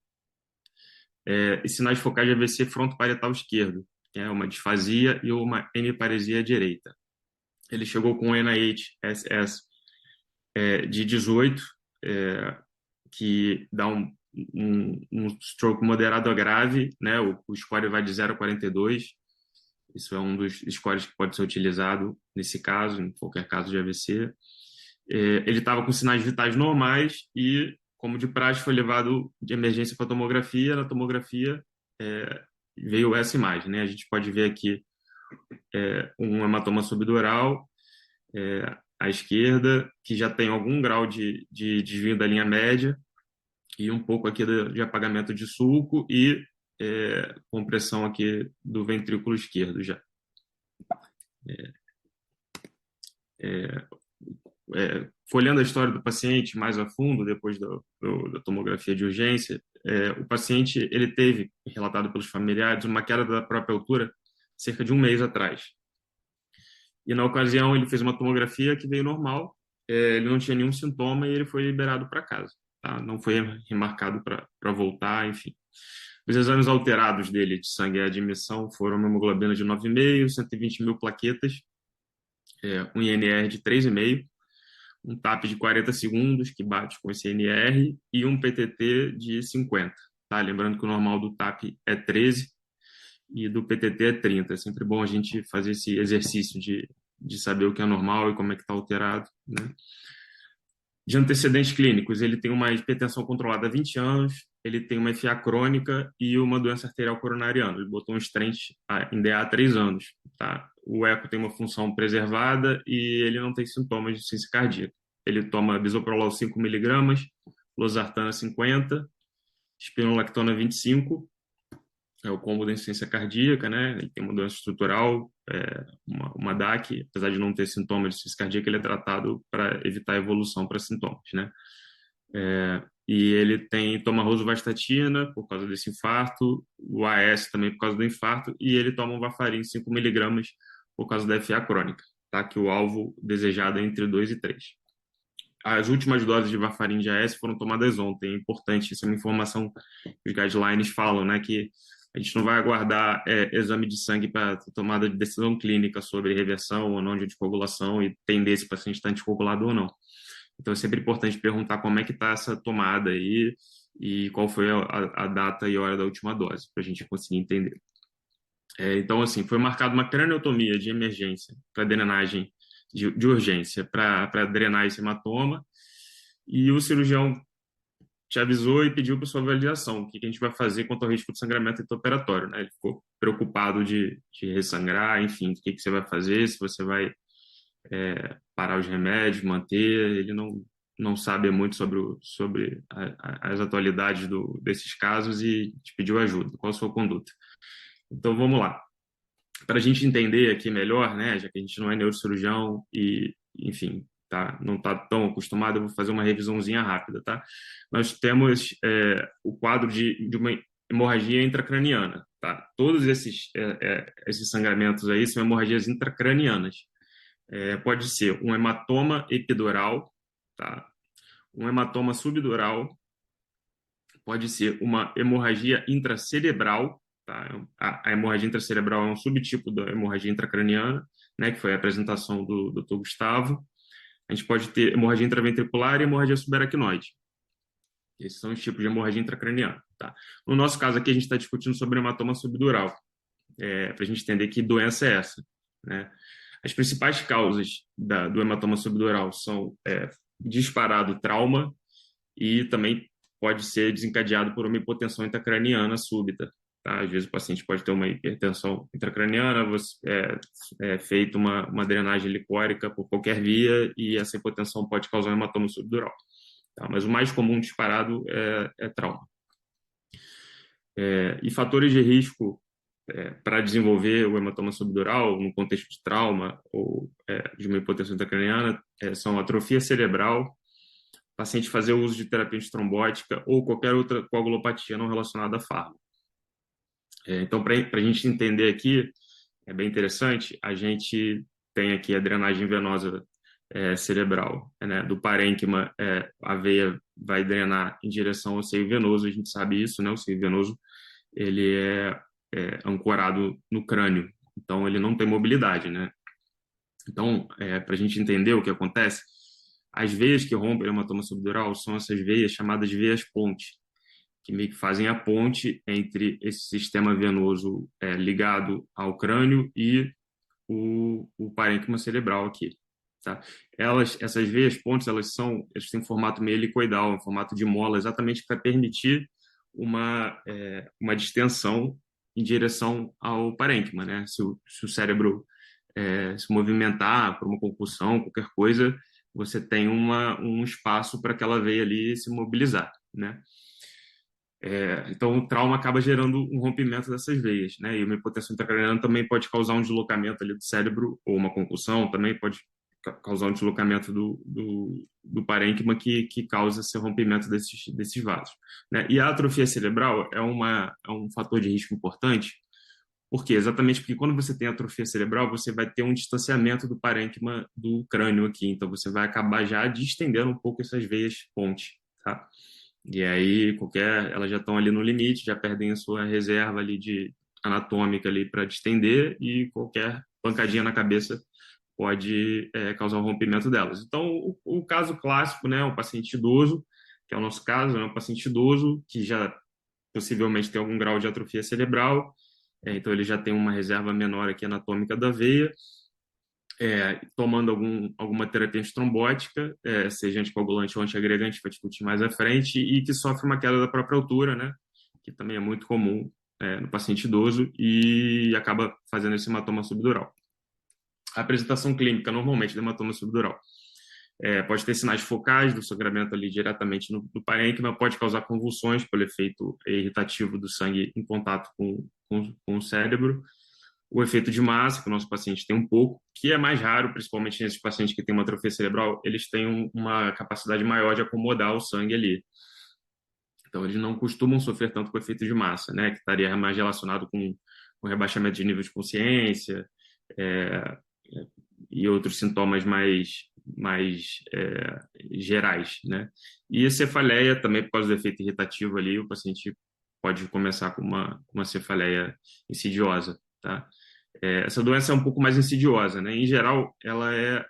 e sinais focais de AVC frontoparietal esquerdo, que é uma disfasia e uma hemiparesia direita. Ele chegou com NIH-SS de 18, que dá um stroke moderado a grave, né? O score vai de 0 a 42. Isso é um dos scores que pode ser utilizado nesse caso, em qualquer caso de AVC. Ele estava com sinais vitais normais e, como de praxe, foi levado de emergência para tomografia. Na tomografia veio essa imagem, né? A gente pode ver aqui um hematoma subdural, à esquerda, que já tem algum grau de desvio da linha média e um pouco aqui de apagamento de sulco e compressão aqui do ventrículo esquerdo já. Folheando a história do paciente mais a fundo, depois da tomografia de urgência, o paciente ele teve, relatado pelos familiares, uma queda da própria altura cerca de um mês atrás. E na ocasião ele fez uma tomografia que veio normal, ele não tinha nenhum sintoma e ele foi liberado para casa. Tá? Não foi remarcado para voltar, enfim. Os exames alterados dele de sangue e admissão foram uma hemoglobina de 9,5, 120 mil plaquetas, um INR de 3,5, um TAP de 40 segundos, que bate com esse INR, e um PTT de 50. Tá? Lembrando que o normal do TAP é 13 e do PTT é 30. É sempre bom a gente fazer esse exercício de saber o que é normal e como é que está alterado, né? De antecedentes clínicos, ele tem uma hipertensão controlada há 20 anos, ele tem uma FA crônica e uma doença arterial coronariana. Ele botou um stent em DA há 3 anos. Tá? O eco tem uma função preservada e ele não tem sintomas de insuficiência cardíaca. Ele toma bisoprolol 5 mg, losartana 50, spironolactona 25, é o combo da insuficiência cardíaca, né? Ele tem uma doença estrutural, uma DAC, apesar de não ter sintomas de insuficiência cardíaca, ele é tratado para evitar a evolução para sintomas, né? E ele toma rosuvastatina por causa desse infarto, o AS também por causa do infarto, e ele toma um varfarin 5 mg por causa da FA crônica, tá? Que o alvo desejado é entre 2 e 3. As últimas doses de varfarin de AS foram tomadas ontem. É importante, isso é uma informação que os guidelines falam, né? Que a gente não vai aguardar exame de sangue para tomada de decisão clínica sobre reversão ou não de anticoagulação e entender se o paciente está anticoagulado ou não. Então, é sempre importante perguntar como é que está essa tomada aí e qual foi a data e a hora da última dose, para a gente conseguir entender. Então, assim, foi marcada uma craniotomia de emergência para drenagem de urgência, para drenar esse hematoma, e o cirurgião te avisou e pediu para sua avaliação, o que a gente vai fazer quanto ao risco de sangramento intraoperatório, né? Ele ficou preocupado de ressangrar, enfim, o que você vai fazer, se você vai parar os remédios, manter. Ele não sabe muito sobre as atualidades desses casos e te pediu ajuda. Qual a sua conduta? Então, vamos lá. Para a gente entender aqui melhor, né, já que a gente não é neurocirurgião e, enfim, não está tão acostumado, eu vou fazer uma revisãozinha rápida, tá? Nós temos o quadro de uma hemorragia intracraniana, tá? Todos esses sangramentos aí são hemorragias intracranianas. Pode ser um hematoma epidural, tá? Um hematoma subdural, pode ser uma hemorragia intracerebral, tá? A hemorragia intracerebral é um subtipo da hemorragia intracraniana, né, que foi a apresentação do Dr. Gustavo. A gente pode ter hemorragia intraventricular e hemorragia subaracnoide. Esses são os tipos de hemorragia intracraniana, tá? No nosso caso aqui, a gente está discutindo sobre hematoma subdural, para a gente entender que doença é essa, né? As principais causas do hematoma subdural são disparado trauma e também pode ser desencadeado por uma hipotensão intracraniana súbita. Tá? Às vezes o paciente pode ter uma hipertensão intracraniana, feita uma drenagem licórica por qualquer via e essa hipotensão pode causar um hematoma subdural. Tá? Mas o mais comum disparado é trauma. E fatores de risco para desenvolver o hematoma subdural no contexto de trauma ou de uma hipotensão intracraniana são atrofia cerebral, paciente fazer uso de terapia antitrombótica ou qualquer outra coagulopatia não relacionada a fármaco. Então, para a gente entender aqui, é bem interessante, a gente tem aqui a drenagem venosa cerebral, né? Do parênquima, a veia vai drenar em direção ao seio venoso, a gente sabe isso, né? O seio venoso, ele é ancorado no crânio, então ele não tem mobilidade, né? Então, para a gente entender o que acontece, as veias que rompem o hematoma subdural são essas veias chamadas de veias ponte, que meio que fazem a ponte entre esse sistema venoso ligado ao crânio e o parênquima cerebral aqui, tá? Essas veias pontes, elas têm um formato meio helicoidal, um formato de mola, exatamente para permitir uma distensão em direção ao parênquima, né? Se o cérebro se movimentar por uma concussão, qualquer coisa, você tem um espaço para aquela veia ali se mobilizar, né? Então, o trauma acaba gerando um rompimento dessas veias, né? E uma hipotensão intracraniana também pode causar um deslocamento ali do cérebro, ou uma concussão também pode causar um deslocamento do parênquima que causa esse rompimento desses vasos, né? E a atrofia cerebral é um fator de risco importante, por quê? Exatamente porque quando você tem atrofia cerebral, você vai ter um distanciamento do parênquima do crânio aqui, então você vai acabar já distendendo um pouco essas veias ponte, tá? E aí elas já estão ali no limite, já perdem a sua reserva ali de anatômica ali para distender e qualquer pancadinha na cabeça pode causar um rompimento delas. Então, o caso clássico, né, um paciente idoso, que é o nosso caso, é um paciente idoso que já possivelmente tem algum grau de atrofia cerebral, então ele já tem uma reserva menor aqui anatômica da veia, tomando alguma terapia antitrombótica, seja anticoagulante ou antiagregante, vai discutir mais à frente, e que sofre uma queda da própria altura, né, que também é muito comum no paciente idoso e acaba fazendo esse hematoma subdural. A apresentação clínica, normalmente, do hematoma subdural pode ter sinais focais do sangramento ali diretamente no parênquima, pode causar convulsões pelo efeito irritativo do sangue em contato com o cérebro. O efeito de massa, que o nosso paciente tem um pouco, que é mais raro, principalmente nesses pacientes que têm uma atrofia cerebral, eles têm uma capacidade maior de acomodar o sangue ali. Então, eles não costumam sofrer tanto com o efeito de massa, né, que estaria mais relacionado com rebaixamento de nível de consciência, e outros sintomas mais gerais, né? E a cefaleia também, por causa do efeito irritativo ali, o paciente pode começar com uma cefaleia insidiosa, tá? Essa doença é um pouco mais insidiosa, né? Em geral, ela é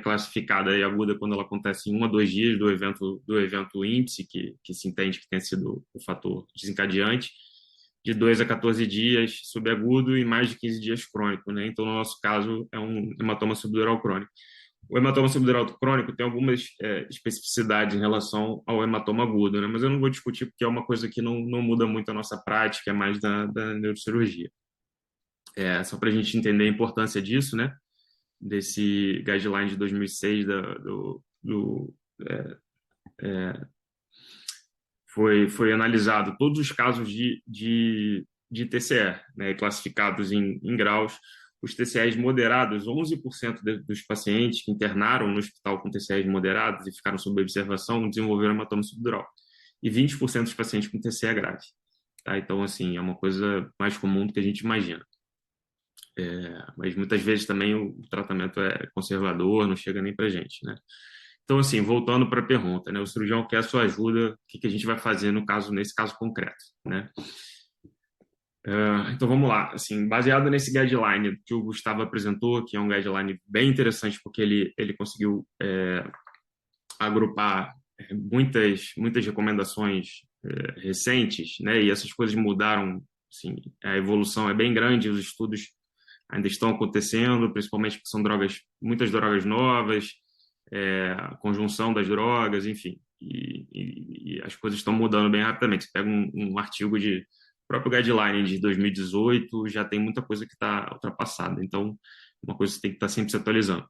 classificada e aguda quando ela acontece em 1 a 2 dias do evento índice, que se entende que tenha sido o fator desencadeante, de 2 a 14 dias subagudo e mais de 15 dias crônico, né? Então, no nosso caso, é um hematoma subdural crônico. O hematoma subdural crônico tem algumas especificidades em relação ao hematoma agudo, né? Mas eu não vou discutir porque é uma coisa que não muda muito a nossa prática, é mais da neurocirurgia. Só para a gente entender a importância disso, né? Desse guideline de 2006 foi analisado todos os casos de TCE, né, classificados em graus. Os TCEs moderados, 11% dos pacientes que internaram no hospital com TCEs moderados e ficaram sob observação desenvolveram hematoma subdural. E 20% dos pacientes com TCE grave. Tá? Então, assim, é uma coisa mais comum do que a gente imagina. Mas muitas vezes também o tratamento é conservador, não chega nem para a gente, né? Então, assim, voltando para a pergunta, né? O cirurgião quer a sua ajuda, o que a gente vai fazer nesse caso concreto, né? Então, vamos lá. Assim, baseado nesse guideline que o Gustavo apresentou, que é um guideline bem interessante, porque ele conseguiu agrupar muitas recomendações recentes, né? E essas coisas mudaram, assim, a evolução é bem grande, os estudos ainda estão acontecendo, principalmente porque são muitas drogas novas, a conjunção das drogas, enfim, e as coisas estão mudando bem rapidamente. Você pega um artigo de próprio guideline de 2018, já tem muita coisa que está ultrapassada, então uma coisa que você tem que estar sempre se atualizando.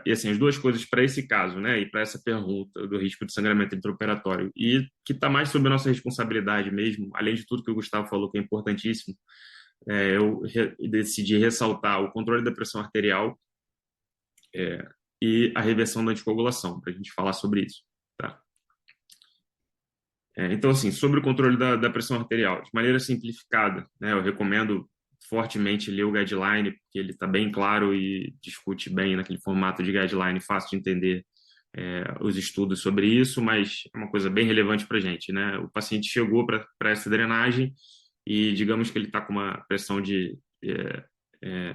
E assim, as duas coisas para esse caso, né, e para essa pergunta do risco de sangramento intraoperatório, e que está mais sob a nossa responsabilidade mesmo, além de tudo que o Gustavo falou que é importantíssimo, eu decidi ressaltar o controle da pressão arterial e a reversão da anticoagulação, para a gente falar sobre isso. Tá? Então, assim, sobre o controle da pressão arterial, de maneira simplificada, né, eu recomendo fortemente ler o guideline, porque ele está bem claro e discute bem naquele formato de guideline, fácil de entender os estudos sobre isso, mas é uma coisa bem relevante para a gente. Né? O paciente chegou para essa drenagem e digamos que ele está com uma pressão de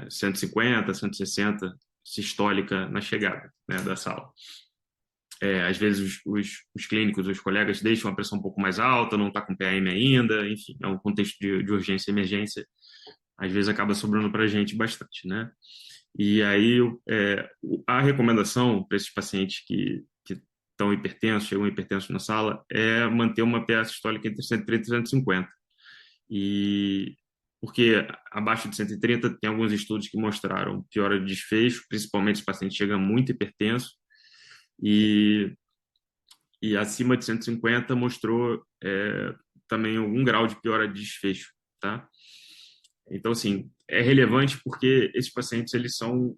150, 160 sistólica na chegada, né, da sala. Às vezes os clínicos, os colegas deixam a pressão um pouco mais alta, não está com PM ainda, enfim, é um contexto de urgência e emergência, às vezes acaba sobrando para a gente bastante, né? E aí a recomendação para esses pacientes que estão hipertensos, chegam hipertensos na sala, é manter uma PA sistólica entre 130 e 150. E porque abaixo de 130 tem alguns estudos que mostraram piora de desfecho, principalmente se o paciente chega muito hipertenso, e, e acima de 150 mostrou também algum grau de piora de desfecho, tá? Então, assim, é relevante porque esses pacientes, eles são,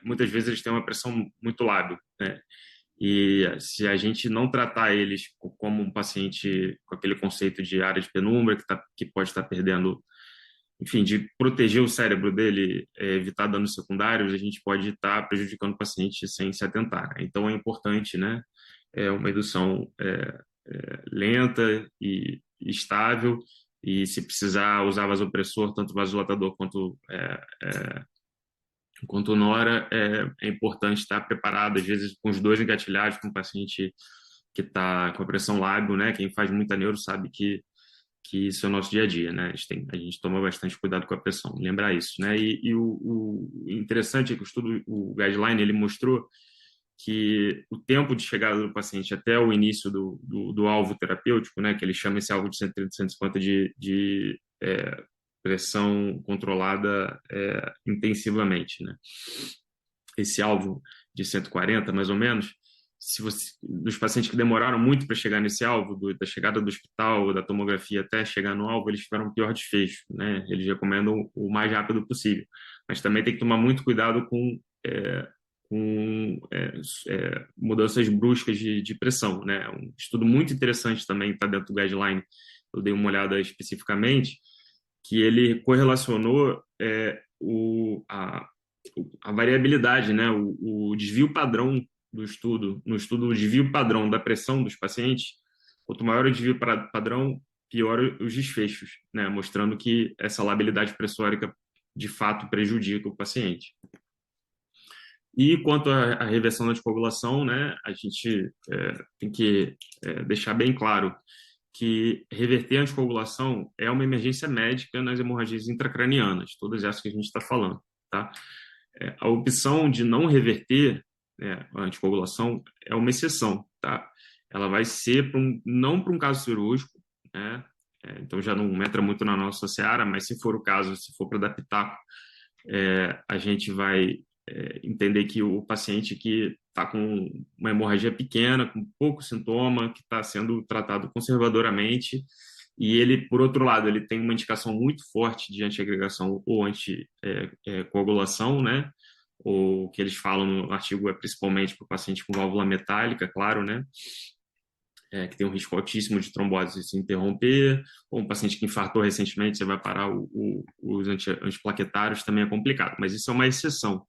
muitas vezes, eles têm uma pressão muito lábil, né? E se a gente não tratar eles como um paciente com aquele conceito de área de penumbra, que pode estar perdendo, enfim, de proteger o cérebro dele, evitar danos secundários, a gente pode estar prejudicando o paciente sem se atentar, né? Então, é importante, né? Uma indução lenta e estável, e se precisar usar vasopressor, tanto vasodilatador quanto Nora, é importante estar preparado, às vezes com os dois engatilhados, com o paciente que está com a pressão lábil, né? Quem faz muita neuro sabe que isso é o nosso dia a dia, né? A gente toma bastante cuidado com a pressão, lembrar isso, né? E o interessante é que o guideline, ele mostrou que o tempo de chegada do paciente até o início do alvo terapêutico, né, que ele chama esse alvo de 130, 150 de pressão controlada intensivamente, né? Esse alvo de 140, mais ou menos, dos pacientes que demoraram muito para chegar nesse alvo, da chegada do hospital, da tomografia até chegar no alvo, eles tiveram um pior desfecho, né? Eles recomendam o mais rápido possível, mas também tem que tomar muito cuidado com mudanças bruscas de pressão, né? Um estudo muito interessante também está dentro do guideline, eu dei uma olhada especificamente, que ele correlacionou a variabilidade, né? O desvio padrão do estudo, no estudo o desvio padrão da pressão dos pacientes, quanto maior o desvio padrão, pior os desfechos, né? Mostrando que essa labilidade pressórica de fato prejudica o paciente. E quanto à reversão da anticoagulação, né, a gente tem que deixar bem claro que reverter a anticoagulação é uma emergência médica nas hemorragias intracranianas, todas essas que a gente está falando, tá? A opção de não reverter, né, a anticoagulação é uma exceção, tá? Ela vai ser não para um caso cirúrgico, né? Então já não entra muito na nossa seara, mas se for o caso, se for para dar pitaco, a gente vai entender que o paciente que está com uma hemorragia pequena, com pouco sintoma, que está sendo tratado conservadoramente, e ele, por outro lado, ele tem uma indicação muito forte de antiagregação ou anticoagulação, né? O que eles falam no artigo é principalmente para o paciente com válvula metálica, claro, né? Que tem um risco altíssimo de trombose se interromper, ou um paciente que infartou recentemente, você vai parar os antiplaquetários, também é complicado, mas isso é uma exceção.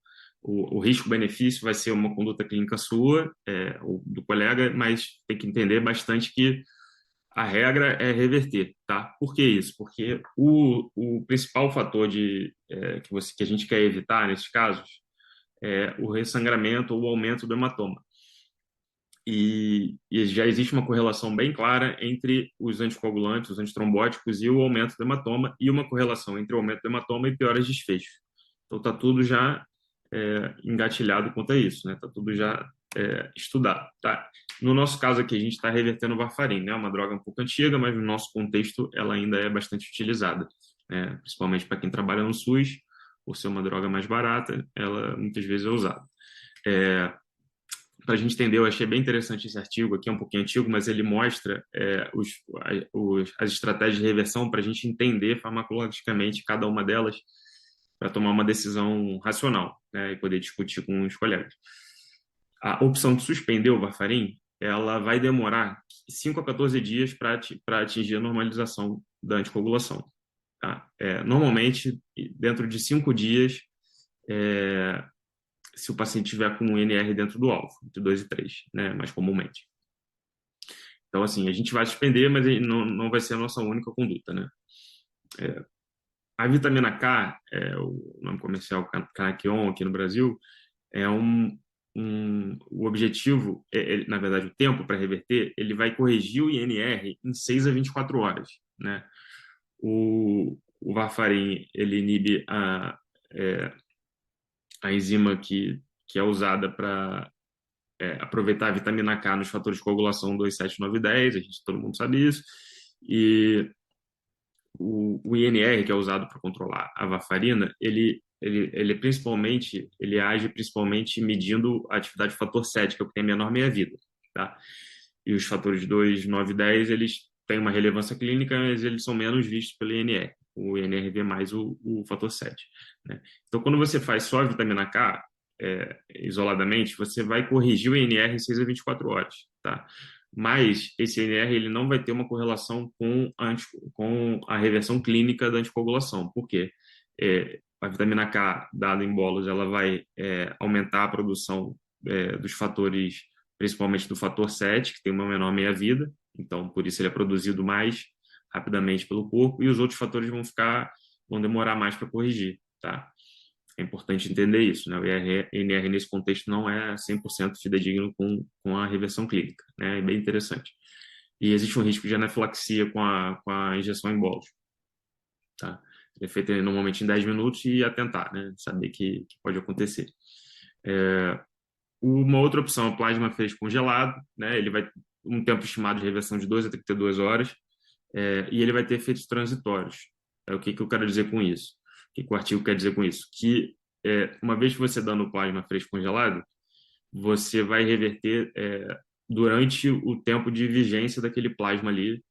O risco-benefício vai ser uma conduta clínica sua, ou do colega, mas tem que entender bastante que a regra é reverter, tá? Por que isso? Porque o principal fator que a gente quer evitar nesses casos é o ressangramento ou o aumento do hematoma. E já existe uma correlação bem clara entre os anticoagulantes, os antitrombóticos e o aumento do hematoma, e uma correlação entre o aumento do hematoma e piores desfechos. Então, está tudo já engatilhado quanto a isso, né? Está tudo já estudado, tá? No nosso caso aqui, a gente está revertendo varfarin, né? Uma droga um pouco antiga, mas no nosso contexto ela ainda é bastante utilizada, né? Principalmente para quem trabalha no SUS, por ser uma droga mais barata, ela muitas vezes é usada. Para a gente entender, eu achei bem interessante esse artigo aqui, é um pouquinho antigo, mas ele mostra as estratégias de reversão para a gente entender farmacologicamente cada uma delas para tomar uma decisão racional, né, e poder discutir com os colegas. A opção de suspender o varfarin, ela vai demorar 5 a 14 dias para atingir a normalização da anticoagulação. Tá? Normalmente, dentro de 5 dias, se o paciente tiver com um INR dentro do alvo, entre 2 e 3, né, mais comumente. Então, assim, a gente vai suspender, mas não vai ser a nossa única conduta, né? A vitamina K, o nome comercial Canaquion aqui no Brasil, o objetivo, na verdade, o tempo para reverter, ele vai corrigir o INR em 6 a 24 horas, né? O varfarin, ele inibe a enzima que é usada para aproveitar a vitamina K nos fatores de coagulação 2, 7, 9 e 10, todo mundo sabe isso, e o INR, que é usado para controlar a varfarina, ele principalmente, ele age principalmente medindo a atividade do fator 7, que é o que tem menor meia-vida, tá? E os fatores 2, 9 e 10, eles têm uma relevância clínica, mas eles são menos vistos pelo INR. O INR vê mais o fator 7, né? Então, quando você faz só a vitamina K, isoladamente, você vai corrigir o INR em 6 a 24 horas, tá? Mas esse INR ele não vai ter uma correlação com a reversão clínica da anticoagulação. Por quê? A vitamina K, dada em bolos, ela vai aumentar a produção dos fatores, principalmente do fator 7, que tem uma menor meia-vida, então por isso ele é produzido mais rapidamente pelo corpo, e os outros fatores vão demorar mais para corrigir, tá? É importante entender isso, né? O INR nesse contexto não é 100% fidedigno com a reversão clínica, né? É bem interessante. E existe um risco de anafilaxia com a injeção em bolos, tá? Ele é feito normalmente em 10 minutos e atentar, né? Saber que pode acontecer. Uma outra opção é o plasma fresco congelado, né? Ele vai um tempo estimado de reversão de 2 a 32 horas, e ele vai ter efeitos transitórios. O que eu quero dizer com isso? O que o artigo quer dizer com isso? Que uma vez que você dá no plasma fresco congelado, você vai reverter durante o tempo de vigência daquele plasma ali,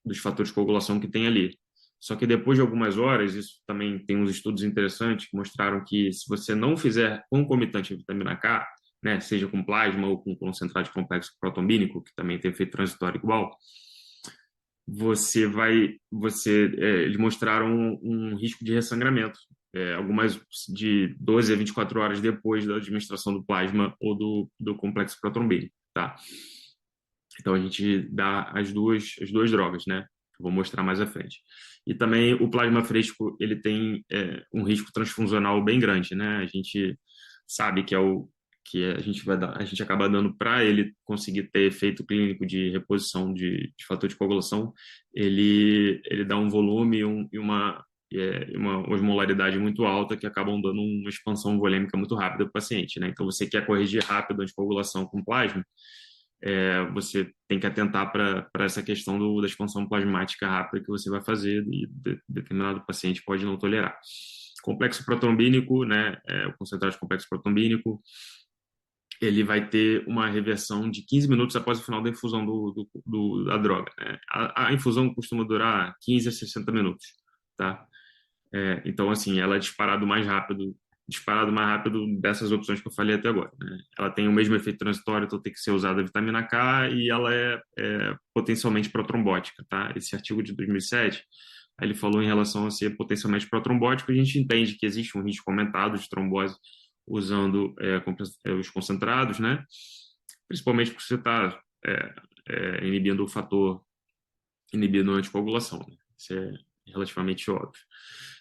dos fatores de coagulação que tem ali. Só que depois de algumas horas, isso também tem uns estudos interessantes que mostraram que se você não fizer concomitante a vitamina K, né, seja com plasma ou com concentrado de complexo protombínico, que também tem efeito transitório igual, eles mostraram um risco de ressangramento, algumas de 12 a 24 horas depois da administração do plasma ou do complexo protrombínico, tá? Então a gente dá as duas drogas, né? Eu vou mostrar mais à frente. E também o plasma fresco, ele tem um risco transfusional bem grande, né? A gente sabe que a gente acaba dando para ele conseguir ter efeito clínico de reposição de fator de coagulação, ele dá um volume e uma osmolaridade muito alta que acabam dando uma expansão volêmica muito rápida para o paciente, né? Então, você quer corrigir rápido a anticoagulação com plasma, você tem que atentar para essa questão da expansão plasmática rápida que você vai fazer e determinado paciente pode não tolerar. Complexo protrombínico, né? O concentrado de complexo protrombínico, ele vai ter uma reversão de 15 minutos após o final da infusão da droga, né? A infusão costuma durar 15 a 60 minutos, tá? Então, assim, ela é disparado mais rápido dessas opções que eu falei até agora, né? Ela tem o mesmo efeito transitório, então tem que ser usada a vitamina K e ela é potencialmente protrombótica, tá? Esse artigo de 2007, ele falou em relação a ser potencialmente protrombótico, a gente entende que existe um risco aumentado de trombose usando os concentrados, né? Principalmente porque você está inibindo o fator, inibindo a anticoagulação, né? Isso é relativamente óbvio.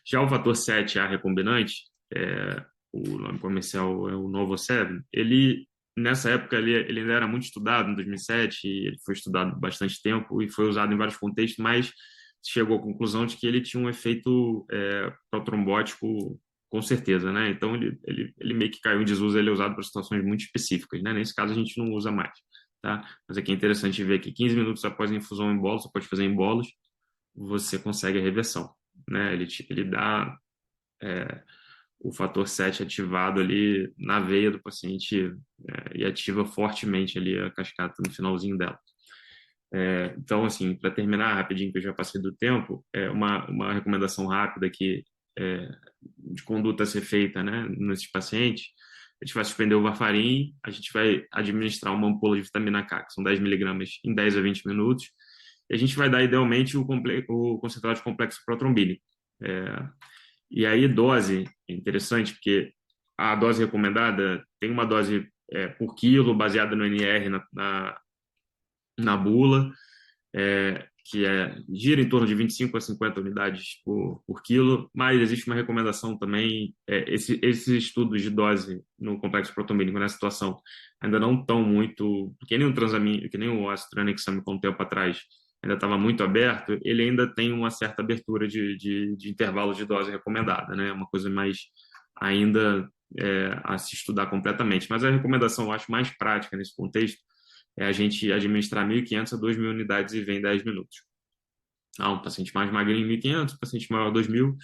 Já o fator 7A recombinante, o nome comercial é o Novosev, ele, nessa época, ele ainda era muito estudado, em 2007, ele foi estudado bastante tempo e foi usado em vários contextos, mas chegou à conclusão de que ele tinha um efeito protrombótico com certeza, né? Então, ele meio que caiu em desuso, ele é usado para situações muito específicas, né? Nesse caso, a gente não usa mais, tá? Mas aqui é interessante ver que 15 minutos após a infusão em bolos, você pode fazer em bolos, você consegue a reversão, né? Ele dá o fator 7 ativado ali na veia do paciente e ativa fortemente ali a cascata no finalzinho dela. Então, assim, para terminar rapidinho, que eu já passei do tempo, uma recomendação rápida aqui de conduta a ser feita, né, nesses pacientes, a gente vai suspender o varfarin, a gente vai administrar uma ampola de vitamina K, que são 10 miligramas, em 10 a 20 minutos, e a gente vai dar, idealmente, o concentrado de complexo protrombínico. E aí, dose, é interessante, porque a dose recomendada tem uma dose por quilo, baseada no NR na bula, que gira em torno de 25 a 50 unidades por quilo, mas existe uma recomendação também, esses estudos de dose no complexo protombínico nessa situação ainda não estão muito, que nem o transamin, que nem o ácido tranexâmico há um tempo atrás, ainda estava muito aberto, ele ainda tem uma certa abertura de intervalo de dose recomendada, né? Uma coisa mais ainda a se estudar completamente, mas a recomendação eu acho mais prática nesse contexto é a gente administrar 1.500 a 2.000 unidades e vem 10 minutos. Um paciente mais magrinho 1.500, um paciente maior 2.000.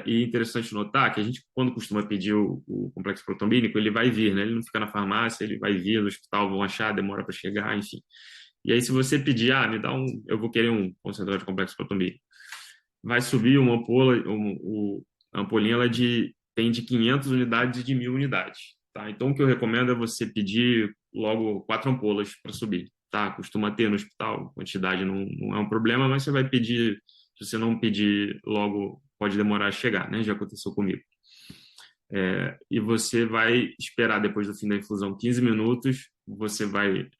E interessante notar que a gente, quando costuma pedir o complexo protrombínico, ele vai vir, né? Ele não fica na farmácia, ele vai vir no hospital, vão achar, demora para chegar, enfim. E aí, se você pedir, eu vou querer um concentrador de complexo protrombínico, vai subir uma ampola, a ampolinha tem de 500 unidades e de 1.000 unidades, tá? Então, o que eu recomendo é você pedir logo 4 ampolas para subir, tá? Costuma ter no hospital, quantidade não é um problema, mas você vai pedir, se você não pedir logo, pode demorar a chegar, né? Já aconteceu comigo. E você vai esperar depois do fim da infusão 15 minutos, você vai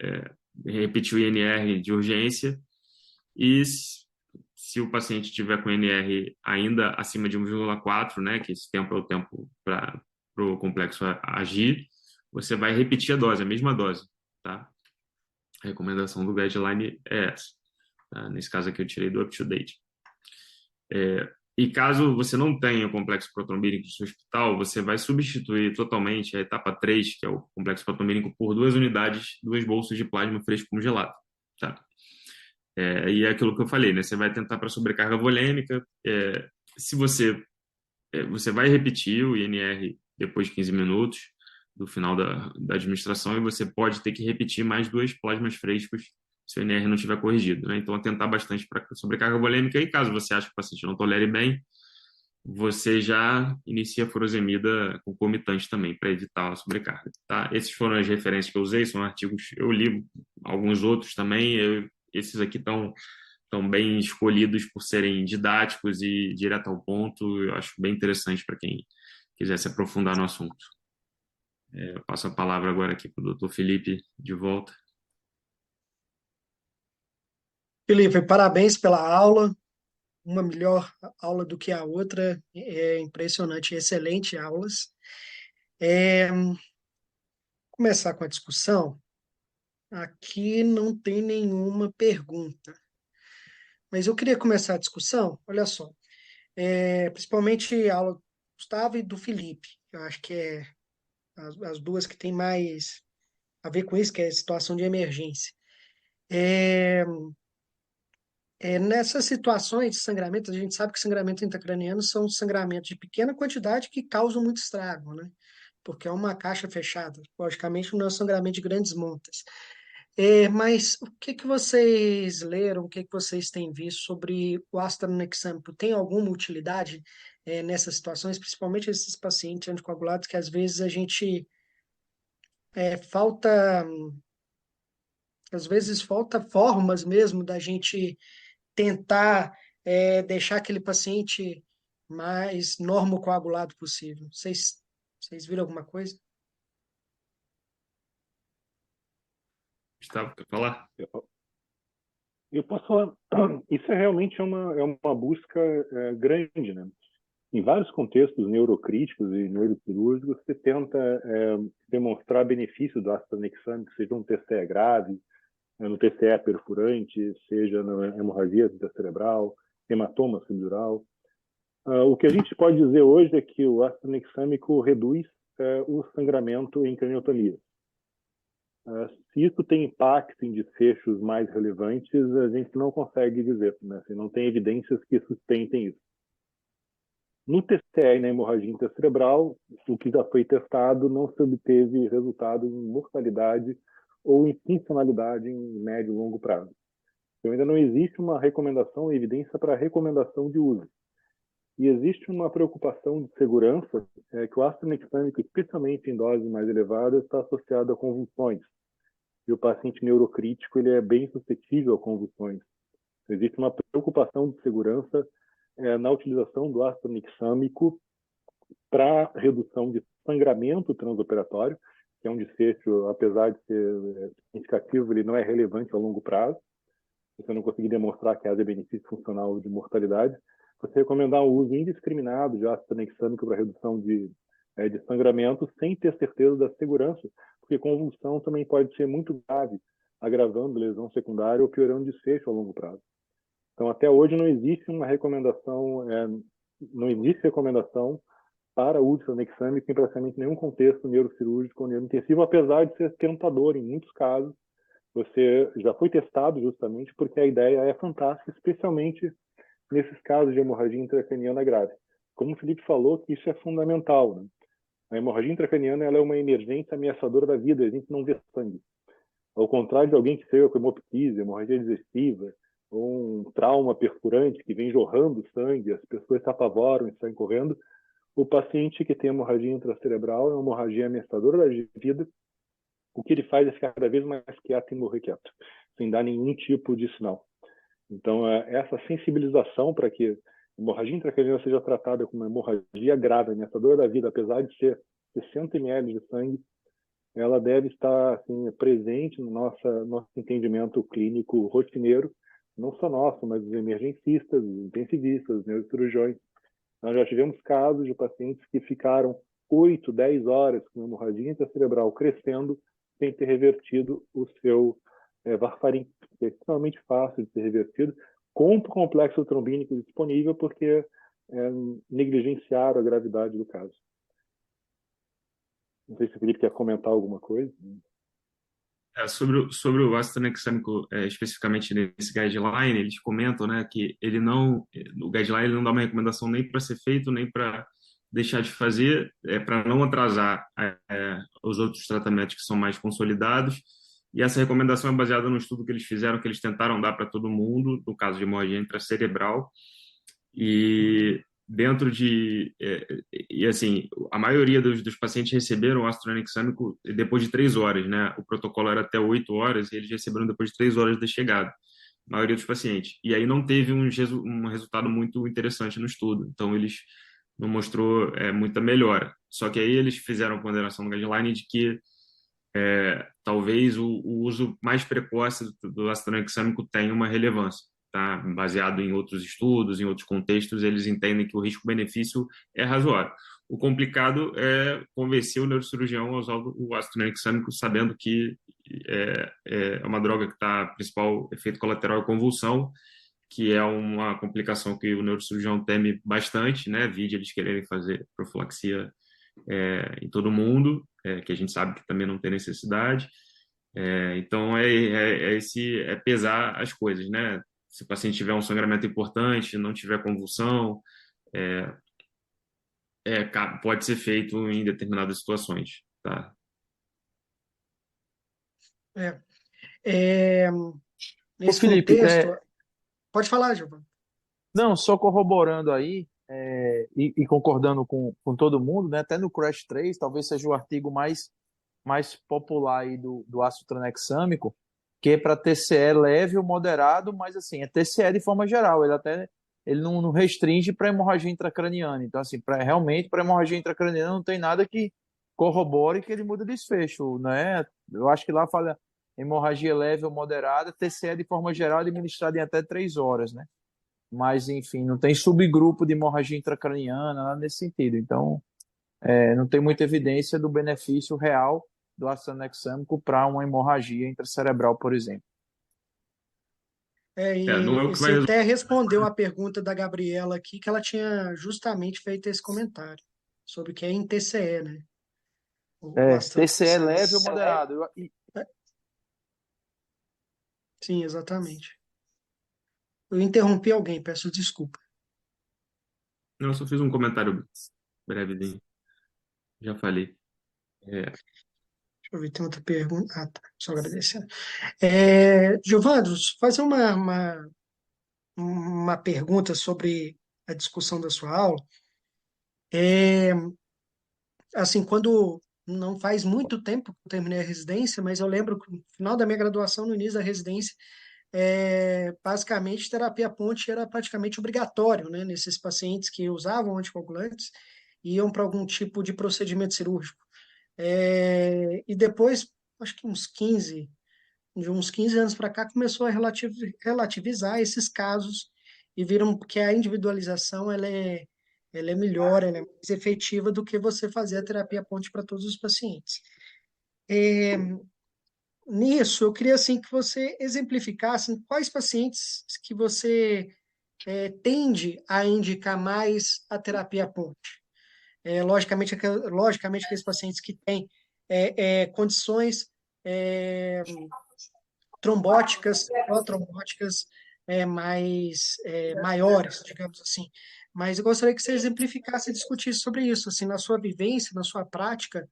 repetir o INR de urgência e se o paciente tiver com NR ainda acima de 1,4, né, que esse tempo é o tempo para o complexo agir, você vai repetir a dose, a mesma dose, tá? A recomendação do guideline é essa. Tá? Nesse caso aqui eu tirei do up-to-date. E caso você não tenha o complexo protrombínico no seu hospital, você vai substituir totalmente a etapa 3, que é o complexo protrombínico, por 2 unidades, 2 bolsas de plasma fresco congelado, tá? E é aquilo que eu falei, né? Você vai tentar para sobrecarga volêmica. Se você vai repetir o INR depois de 15 minutos do final da administração e você pode ter que repetir mais 2 plasmas frescos se o INR não tiver corrigido, né? Então, atentar bastante para sobrecarga volêmica e caso você ache que o paciente não tolere bem, você já inicia a furosemida concomitante também para evitar a sobrecarga, tá? Esses foram as referências que eu usei, são artigos, eu li alguns outros também, esses aqui estão bem escolhidos por serem didáticos e direto ao ponto. Eu acho bem interessante para quem quiser se aprofundar no assunto. Eu passo a palavra agora aqui para o doutor Felipe de volta. Felipe, parabéns pela aula, uma melhor aula do que a outra, é impressionante, excelente aulas. Começar com a discussão, aqui não tem nenhuma pergunta, mas eu queria começar a discussão, olha só, principalmente a aula do Gustavo e do Felipe, eu acho que é as duas que têm mais a ver com isso, que é a situação de emergência. Nessas situações de sangramento, a gente sabe que sangramentos intracranianos são sangramentos de pequena quantidade que causam muito estrago, né? Porque é uma caixa fechada. Logicamente, não é um sangramento de grandes montas. Mas o que que vocês leram, o que que vocês têm visto sobre o astronexâmico? Tem alguma utilidade nessas situações, principalmente esses pacientes anticoagulados, que às vezes falta, às vezes falta formas mesmo da gente tentar deixar aquele paciente mais normocoagulado possível. Vocês viram alguma coisa? Gustavo, quer falar? Eu posso falar, isso realmente é uma busca grande, né? Em vários contextos neurocríticos e neurocirúrgicos, você tenta demonstrar benefício do ácido tranexâmico, seja um TCE grave, no TCE perfurante, seja na hemorragia intracerebral, hematoma subdural. O que a gente pode dizer hoje é que o ácido tranexâmico reduz o sangramento em craniotomias. Se isso tem impacto em desfechos mais relevantes, a gente não consegue dizer, né? Assim, não tem evidências que sustentem isso. No TCE e na hemorragia intracerebral, o que já foi testado não se obteve resultado em mortalidade ou em funcionalidade em médio e longo prazo. Então, ainda não existe uma recomendação, evidência para recomendação de uso. E existe uma preocupação de segurança que o ácido tranexâmico, especialmente em doses mais elevadas, está associado a convulsões. E o paciente neurocrítico ele é bem suscetível a convulsões. Então, existe uma preocupação de segurança na utilização do ácido tranexâmico para redução de sangramento transoperatório, que é um desfecho, apesar de ser significativo, ele não é relevante a longo prazo. Se você não conseguir demonstrar que haja benefício funcional de mortalidade, você recomendar o uso indiscriminado de ácido tranexâmico para redução de sangramento, sem ter certeza da segurança, porque convulsão também pode ser muito grave, agravando lesão secundária ou piorando desfecho a longo prazo. Então, até hoje não existe uma recomendação, não existe recomendação para o uso tranexâmico em praticamente nenhum contexto neurocirúrgico ou neurointensivo, apesar de ser tentador em muitos casos, você já foi testado justamente porque a ideia é fantástica, especialmente nesses casos de hemorragia intracraniana grave. Como o Felipe falou, que isso é fundamental, né? A hemorragia intracraniana ela é uma emergência ameaçadora da vida, a gente não vê sangue. Ao contrário de alguém que chega com hemoptise, hemorragia digestiva, ou um trauma perfurante que vem jorrando sangue, as pessoas se apavoram e saem correndo, o paciente que tem hemorragia intracerebral é uma hemorragia ameaçadora da vida, o que ele faz é ficar cada vez mais quieto e morrer quieto, sem dar nenhum tipo de sinal. Então, essa sensibilização para que a hemorragia intracraniana seja tratada como uma hemorragia grave, ameaçadora da vida, apesar de ser 60 ml de sangue, ela deve estar assim, presente no nosso entendimento clínico rotineiro, não só nosso, mas dos emergencistas, dos intensivistas, dos neurocirurgiões. Nós já tivemos casos de pacientes que ficaram 8, 10 horas com hemorragia intracerebral crescendo sem ter revertido o seu varfarin, que é extremamente fácil de ser revertido, com o complexo trombínico disponível, porque negligenciaram a gravidade do caso. Não sei se o Felipe quer comentar alguma coisa. Sobre o ácido tranexâmico, especificamente nesse guideline, eles comentam, né, que o guideline ele não dá uma recomendação nem para ser feito, nem para deixar de fazer, para não atrasar os outros tratamentos que são mais consolidados. E essa recomendação é baseada no estudo que eles fizeram, que eles tentaram dar para todo mundo, no caso de hemorragia intracerebral. E dentro de e assim, a maioria dos pacientes receberam ácido tranexâmico depois de 3 horas, né? O protocolo era até 8 horas e eles receberam depois de 3 horas da chegada, a maioria dos pacientes. E aí não teve um resultado muito interessante no estudo, então eles não mostrou muita melhora. Só que aí eles fizeram a ponderação no guideline de que talvez o uso mais precoce do ácido tranexâmico tenha uma relevância. Tá? Baseado em outros estudos, em outros contextos, eles entendem que o risco-benefício é razoável. O complicado é convencer o neurocirurgião a usar o ácido tranexâmico sabendo que é uma droga que está, principal efeito colateral é convulsão, que é uma complicação que o neurocirurgião teme bastante, né? Vide eles quererem fazer profilaxia em todo mundo, que a gente sabe que também não tem necessidade. Então, é pesar as coisas, né? Se o paciente tiver um sangramento importante, não tiver convulsão, é, pode ser feito em determinadas situações, tá? É, é, Ô, nesse Felipe, contexto, pode falar, Giovanni. não, só corroborando aí e concordando com todo mundo, né? Até no Crash 3, talvez seja o artigo mais popular aí do ácido tranexâmico, que é para TCE leve ou moderado, mas assim, é TCE de forma geral, ele não restringe para hemorragia intracraniana. Então, assim, realmente para hemorragia intracraniana não tem nada que corrobore que ele muda desfecho, né? Eu acho que lá fala hemorragia leve ou moderada, TCE de forma geral administrada em até 3 horas, né? Mas, enfim, não tem subgrupo de hemorragia intracraniana, nada nesse sentido. Então, não tem muita evidência do benefício real do ácido tranexâmico para uma hemorragia intracerebral, por exemplo. Não é o E que vai você resolver. até respondeu a pergunta da Gabriela aqui, que ela tinha justamente feito esse comentário sobre o que é em TCE, né? O TCE AstraZeneca. leve ou moderado. Sim, exatamente. Eu interrompi alguém, peço desculpa. Não, eu só fiz um comentário brevezinho, já falei. Deixa eu ver, tem outra pergunta. Ah, tá. Só agradecendo. Giovanni, fazer uma pergunta sobre a discussão da sua aula. É, assim, quando não faz muito tempo que eu terminei a residência, mas eu lembro que no final da minha graduação, no início da residência, basicamente terapia ponte era praticamente obrigatório, né, nesses pacientes que usavam anticoagulantes e iam para algum tipo de procedimento cirúrgico. E depois, acho que de uns 15 anos para cá, começou a relativizar esses casos e viram que a individualização ela é melhor, ela é mais efetiva do que você fazer a terapia ponte para todos os pacientes. É, Nisso, eu queria assim que você exemplificasse quais pacientes que você tende a indicar mais a terapia ponte. Logicamente, aqueles pacientes que têm condições é, trombóticas, protrombóticas maiores, digamos assim. Mas eu gostaria que você exemplificasse e discutisse sobre isso, assim, na sua vivência, na sua prática,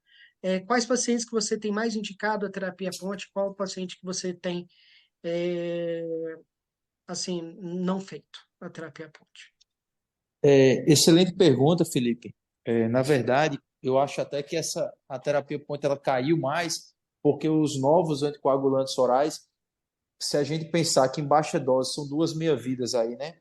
quais pacientes que você tem mais indicado a terapia ponte, qual paciente que você tem, é, assim, não feito a terapia ponte? Excelente pergunta, Felipe. Na verdade, eu acho até que a terapia ponte ela caiu mais porque os novos anticoagulantes orais, se a gente pensar que em baixa dose são duas meia-vidas aí, né?